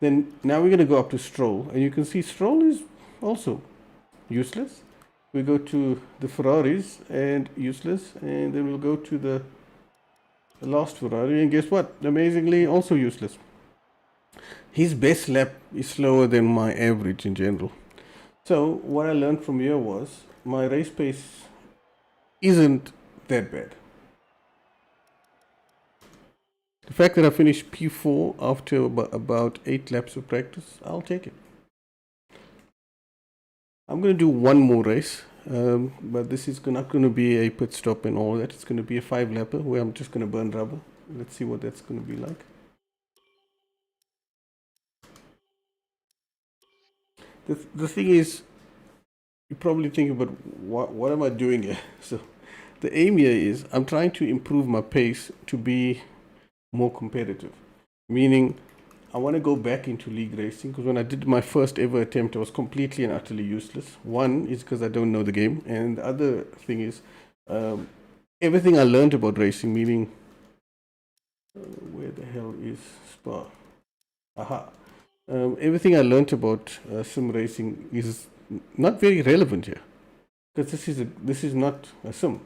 Then now we're going to go up to Stroll, and you can see Stroll is also useless. We go to the Ferraris and useless, and then we'll go to the last Ferrari, and guess what? Amazingly, also useless. His best lap is slower than my average in general. So what I learned from here was my race pace isn't that bad. The fact that I finished P4 after about 8 laps of practice, I'll take it. I'm going to do one more race, but this is not going to be a pit stop and all that. It's going to be a 5-lapper where I'm just going to burn rubber. Let's see what that's going to be like. The thing is, you probably think about what am I doing here? So the aim here is I'm trying to improve my pace to be more competitive, meaning I want to go back into league racing, because when I did my first ever attempt, I was completely and utterly useless. One is because I don't know the game, and the other thing is everything I learned about racing, meaning where the hell is Spa? Aha. Everything I learned about sim racing is not very relevant here, because this is not a sim.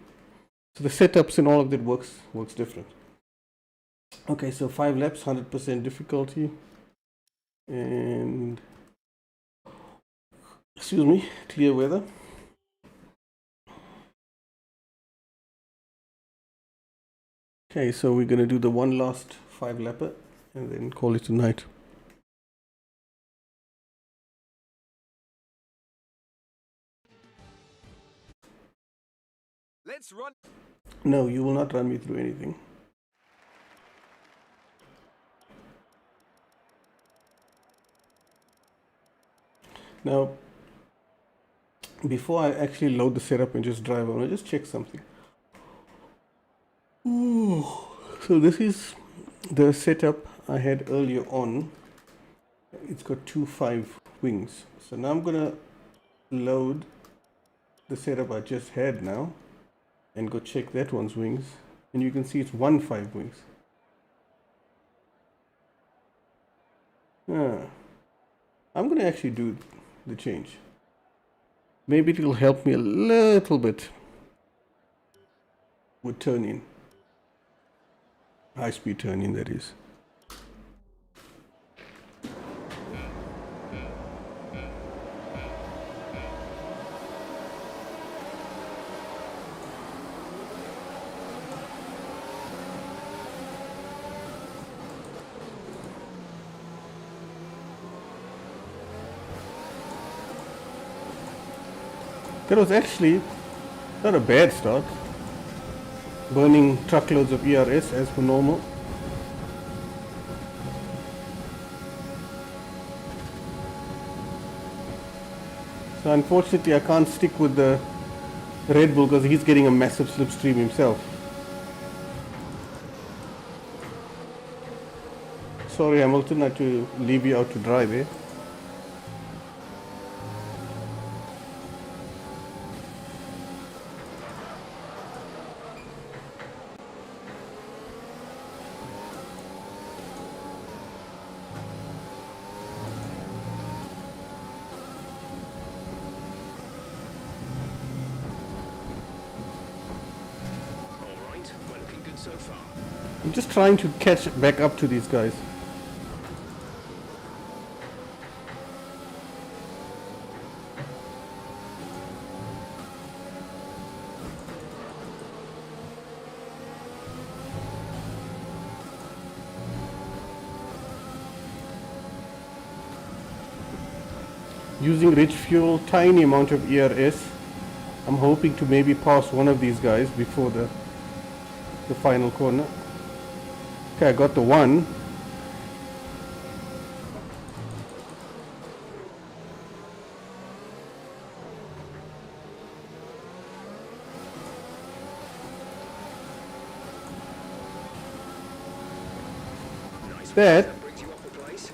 So the setups and all of that works different. Okay, so 5 laps, 100% difficulty, and excuse me, clear weather. Okay, so we're gonna do the one last 5-lapper and then call it a night. Let's run. No, you will not run me through anything. Now, before I actually load the setup and just drive, I want to just check something. Ooh. So this is the setup I had earlier on. It's got 2.5 wings. So now I'm gonna load the setup I just had now and go check that one's wings, and you can see it's 1.5 wings. I'm gonna actually do the change. Maybe it will help me a little bit with turn-in. High-speed turn-in, that is. That was actually not a bad start. Burning truckloads of ERS as per normal. So unfortunately I can't stick with the Red Bull because he's getting a massive slipstream himself. Sorry Hamilton, I had to leave you out to dry there. Alright, we're looking good so far. I'm just trying to catch back up to these guys. Using rich fuel, tiny amount of ERS. I'm hoping to maybe pass one of these guys before the final corner. Okay, I got the one. Nice. That Brings you off the place.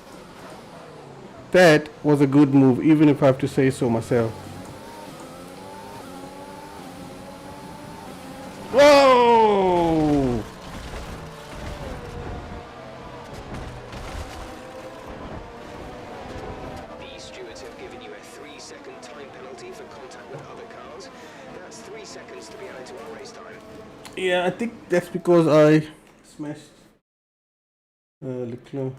That was a good move, even if I have to say so myself. Whoa! These stewards have given you a 3-second time penalty for contact with other cars. That's 3 seconds to be added to our race time. Yeah, I think that's because I smashed Leclerc.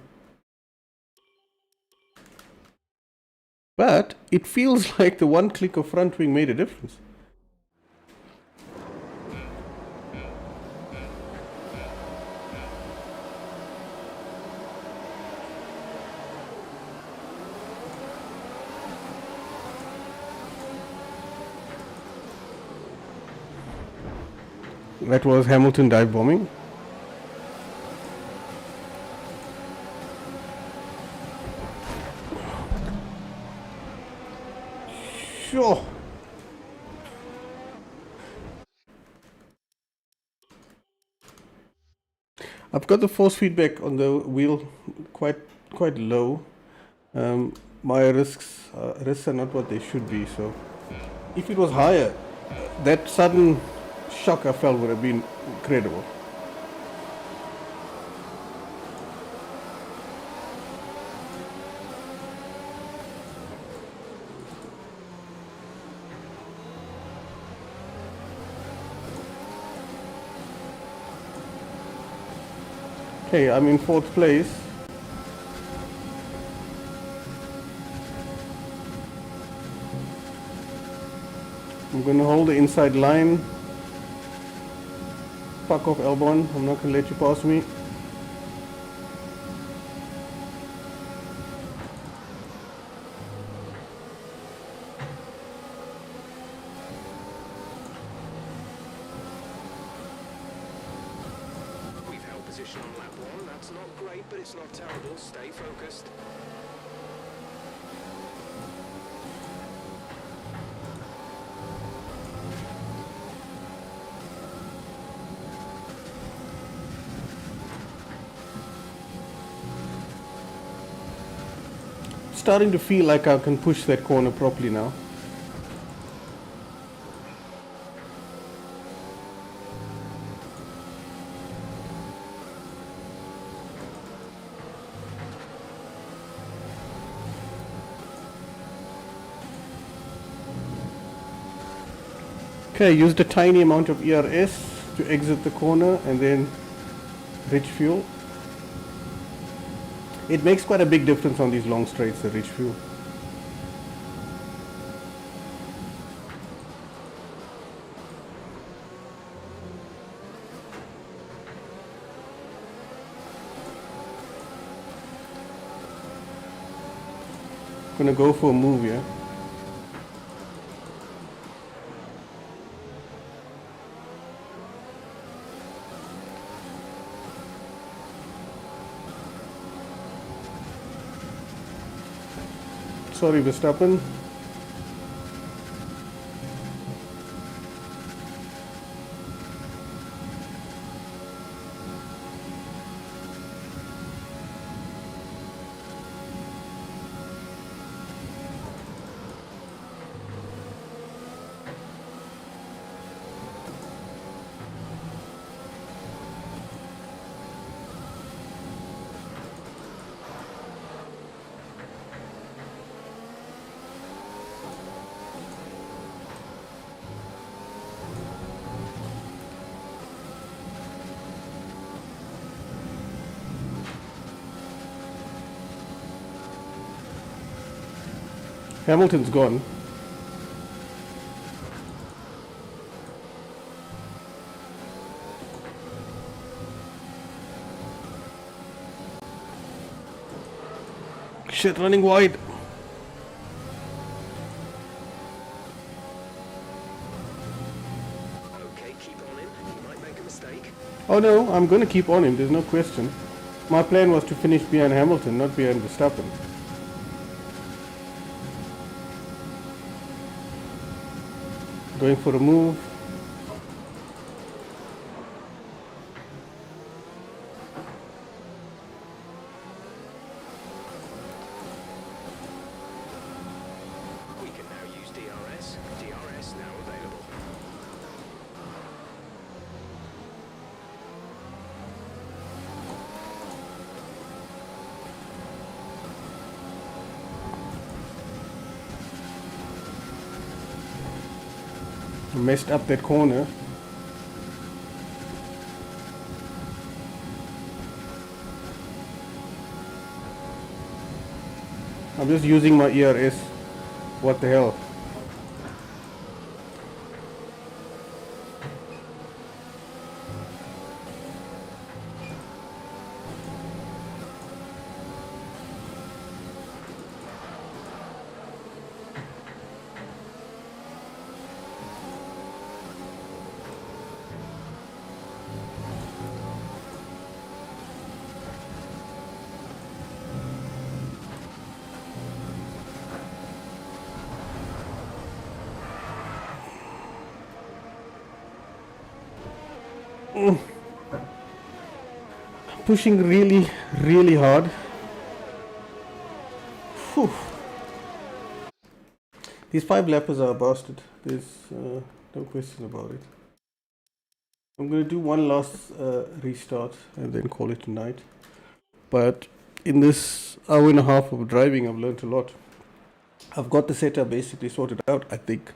But it feels like the one click of front wing made a difference. That was Hamilton dive bombing. Sure. I've got the force feedback on the wheel quite low. My risks are not what they should be. So if it was higher, that sudden shock I felt would have been incredible. Okay, I'm in 4th place. I'm gonna hold the inside line. Fuck off, Albon. I'm not gonna let you pass me. We've held position on lap 1. That's not great, but it's not terrible. Stay focused. Starting to feel like I can push that corner properly now. Okay, used a tiny amount of ERS to exit the corner and then rich fuel. It makes quite a big difference on these long straights, the rich fuel. Gonna go for a move here. Sorry, Verstappen. Hamilton's gone. Shit, running wide. Okay, keep on him. You might make a mistake. Oh no, I'm going to keep on him, there's no question. My plan was to finish behind Hamilton, not behind Verstappen. Going for a move. We can now use DRS. DRS now available. Messed up that corner. I'm just using my ERS. What the hell? Pushing really hard. Whew. These 5 lappers are busted. There's no question about it. I'm going to do one last restart and then call it a night. But in this hour and a half of driving, I've learned a lot. I've got the setup basically sorted out, I think.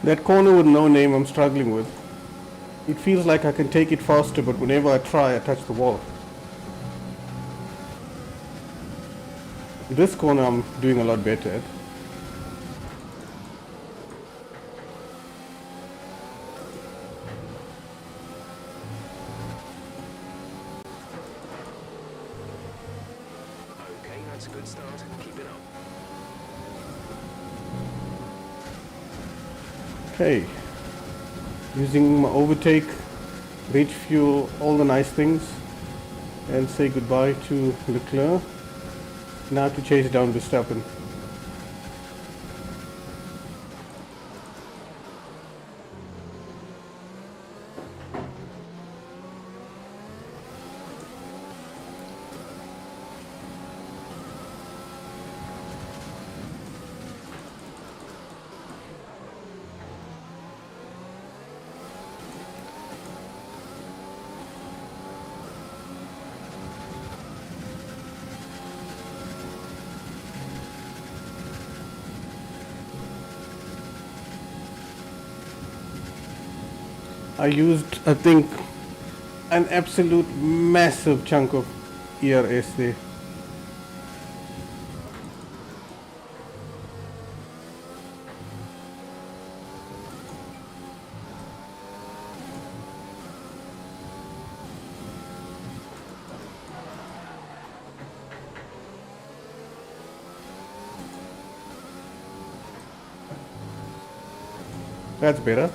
That corner with no name I'm struggling with. It feels like I can take it faster, but whenever I try, I touch the wall. This corner I'm doing a lot better at. Okay, that's a good start. Keep it up. Okay. Using my overtake, rich fuel, all the nice things, and say goodbye to Leclerc. Now to chase down Verstappen. I used, I think, an absolute massive chunk of ERS there. That's better.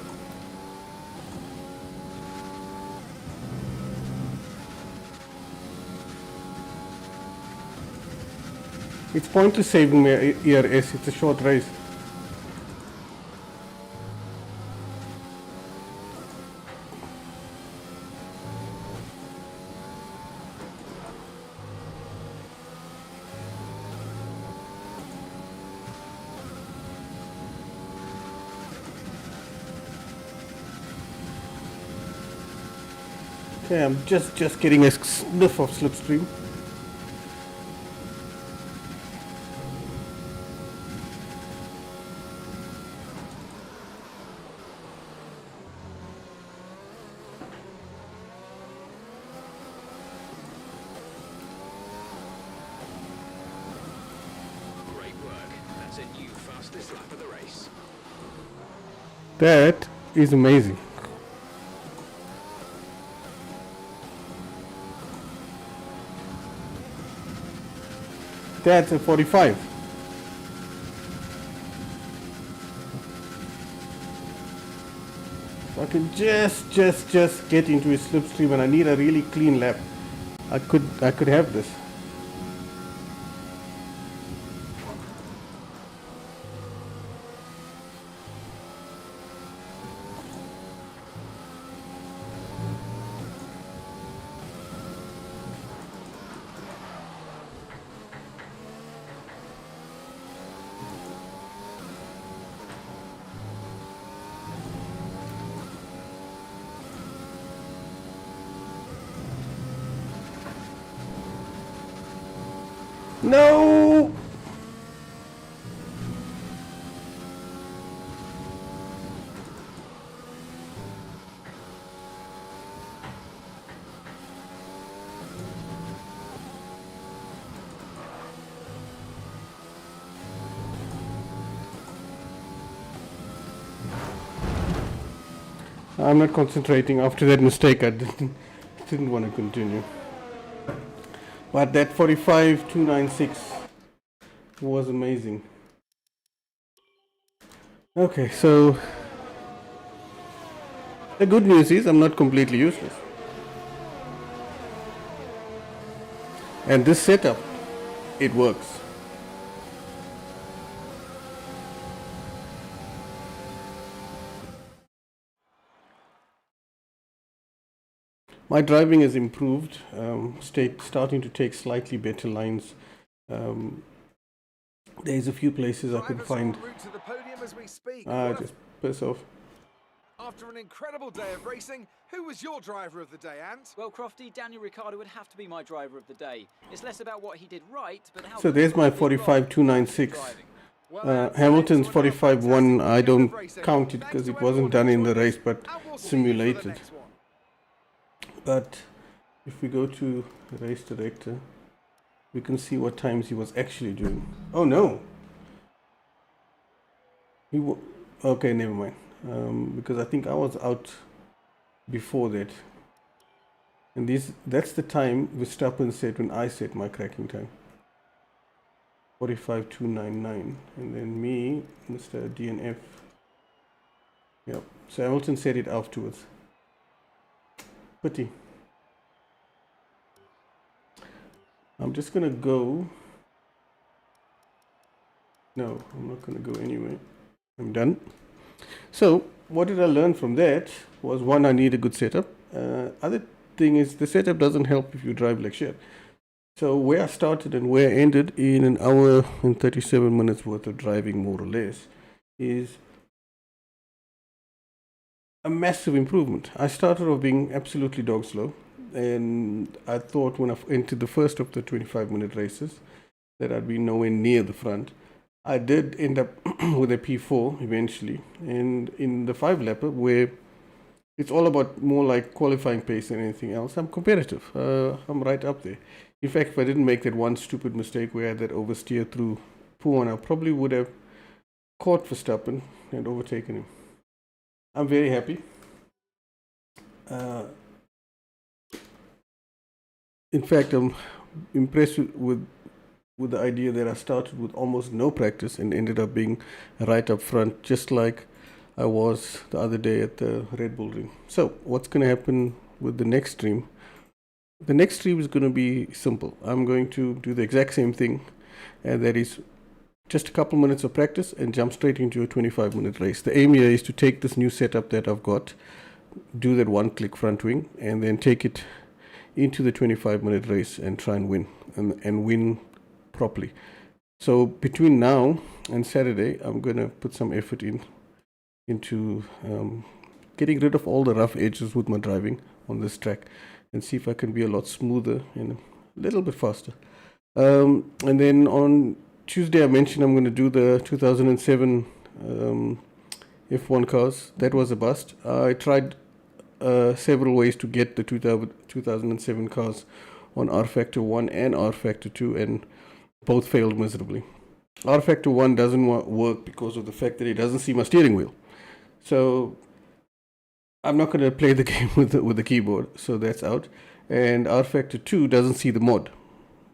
It's pointless saving my ERS, it's a short race. Okay, I'm just getting a sniff of slipstream. Great work. That's a new fastest lap of the race. That is amazing. That's a 45. I can just get into a slipstream, and I need a really clean lap. I could have this. No! I'm not concentrating after that mistake. I didn't want to continue. But that 45.296 was amazing. Okay, so the good news is I'm not completely useless. And this setup, it works. My driving has improved, starting to take slightly better lines. There's a few places I could Drivers find. en route to the podium as we speak. What a Just piss off. After an incredible day of racing, who was your driver of the day, Ant? Well, Crofty, Daniel Ricciardo would have to be my driver of the day. It's less about what he did right, but how. So there's my he did wrong 45.296. driving. Well, Ant, Hamilton's thanks to another 45.1, fantastic I weekend don't of racing. count it Thanks because to it wasn't everyone done who in the joined race, us, but and we'll see you for the simulated. next one. But if we go to race director, we can see what times he was actually doing. Oh no! Okay, never mind. Because I think I was out before that. And that's the time Verstappen said when I set my cracking time. 45.299. And then me, Mr. DNF. Yep. So Hamilton said it afterwards. Pity. I'm just gonna go. No, I'm not gonna go anyway. I'm done. So what did I learn from that was, one, I need a good setup. Other thing is the setup doesn't help if you drive like shit. So where I started and where I ended in an hour and 37 minutes worth of driving, more or less, is a massive improvement. I started off being absolutely dog slow, and I thought when I entered the first of the 25-minute races that I'd be nowhere near the front. I did end up with a P4 eventually, and in the 5-lapper, where it's all about more like qualifying pace than anything else, I'm competitive. I'm right up there. In fact, if I didn't make that one stupid mistake where I had that oversteer through P1, I probably would have caught Verstappen and overtaken him. I'm very happy. In fact, I'm impressed with the idea that I started with almost no practice and ended up being right up front, just like I was the other day at the Red Bull Ring. So, what's going to happen with the next stream? The next stream is going to be simple. I'm going to do the exact same thing, and that is just a couple minutes of practice and jump straight into a 25-minute race. The aim here is to take this new setup that I've got, do that one-click front wing, and then take it into the 25-minute race and try and win, and win properly. So between now and Saturday, I'm going to put some effort into getting rid of all the rough edges with my driving on this track and see if I can be a lot smoother and a little bit faster. And then on Tuesday, I mentioned I'm going to do the 2007 F1 cars. That was a bust. I tried several ways to get the 2007 cars on R Factor 1 and R Factor 2, and both failed miserably. R Factor 1 doesn't work because of the fact that it doesn't see my steering wheel. So I'm not going to play the game with the keyboard, so that's out. And R Factor 2 doesn't see the mod.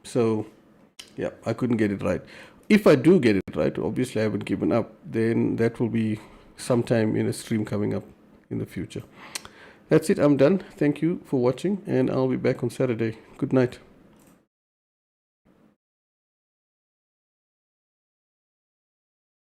So yeah, I couldn't get it right. If I do get it right, obviously I haven't given up, then that will be sometime in a stream coming up in the future. That's it, I'm done. Thank you for watching, and I'll be back on Saturday. Good night.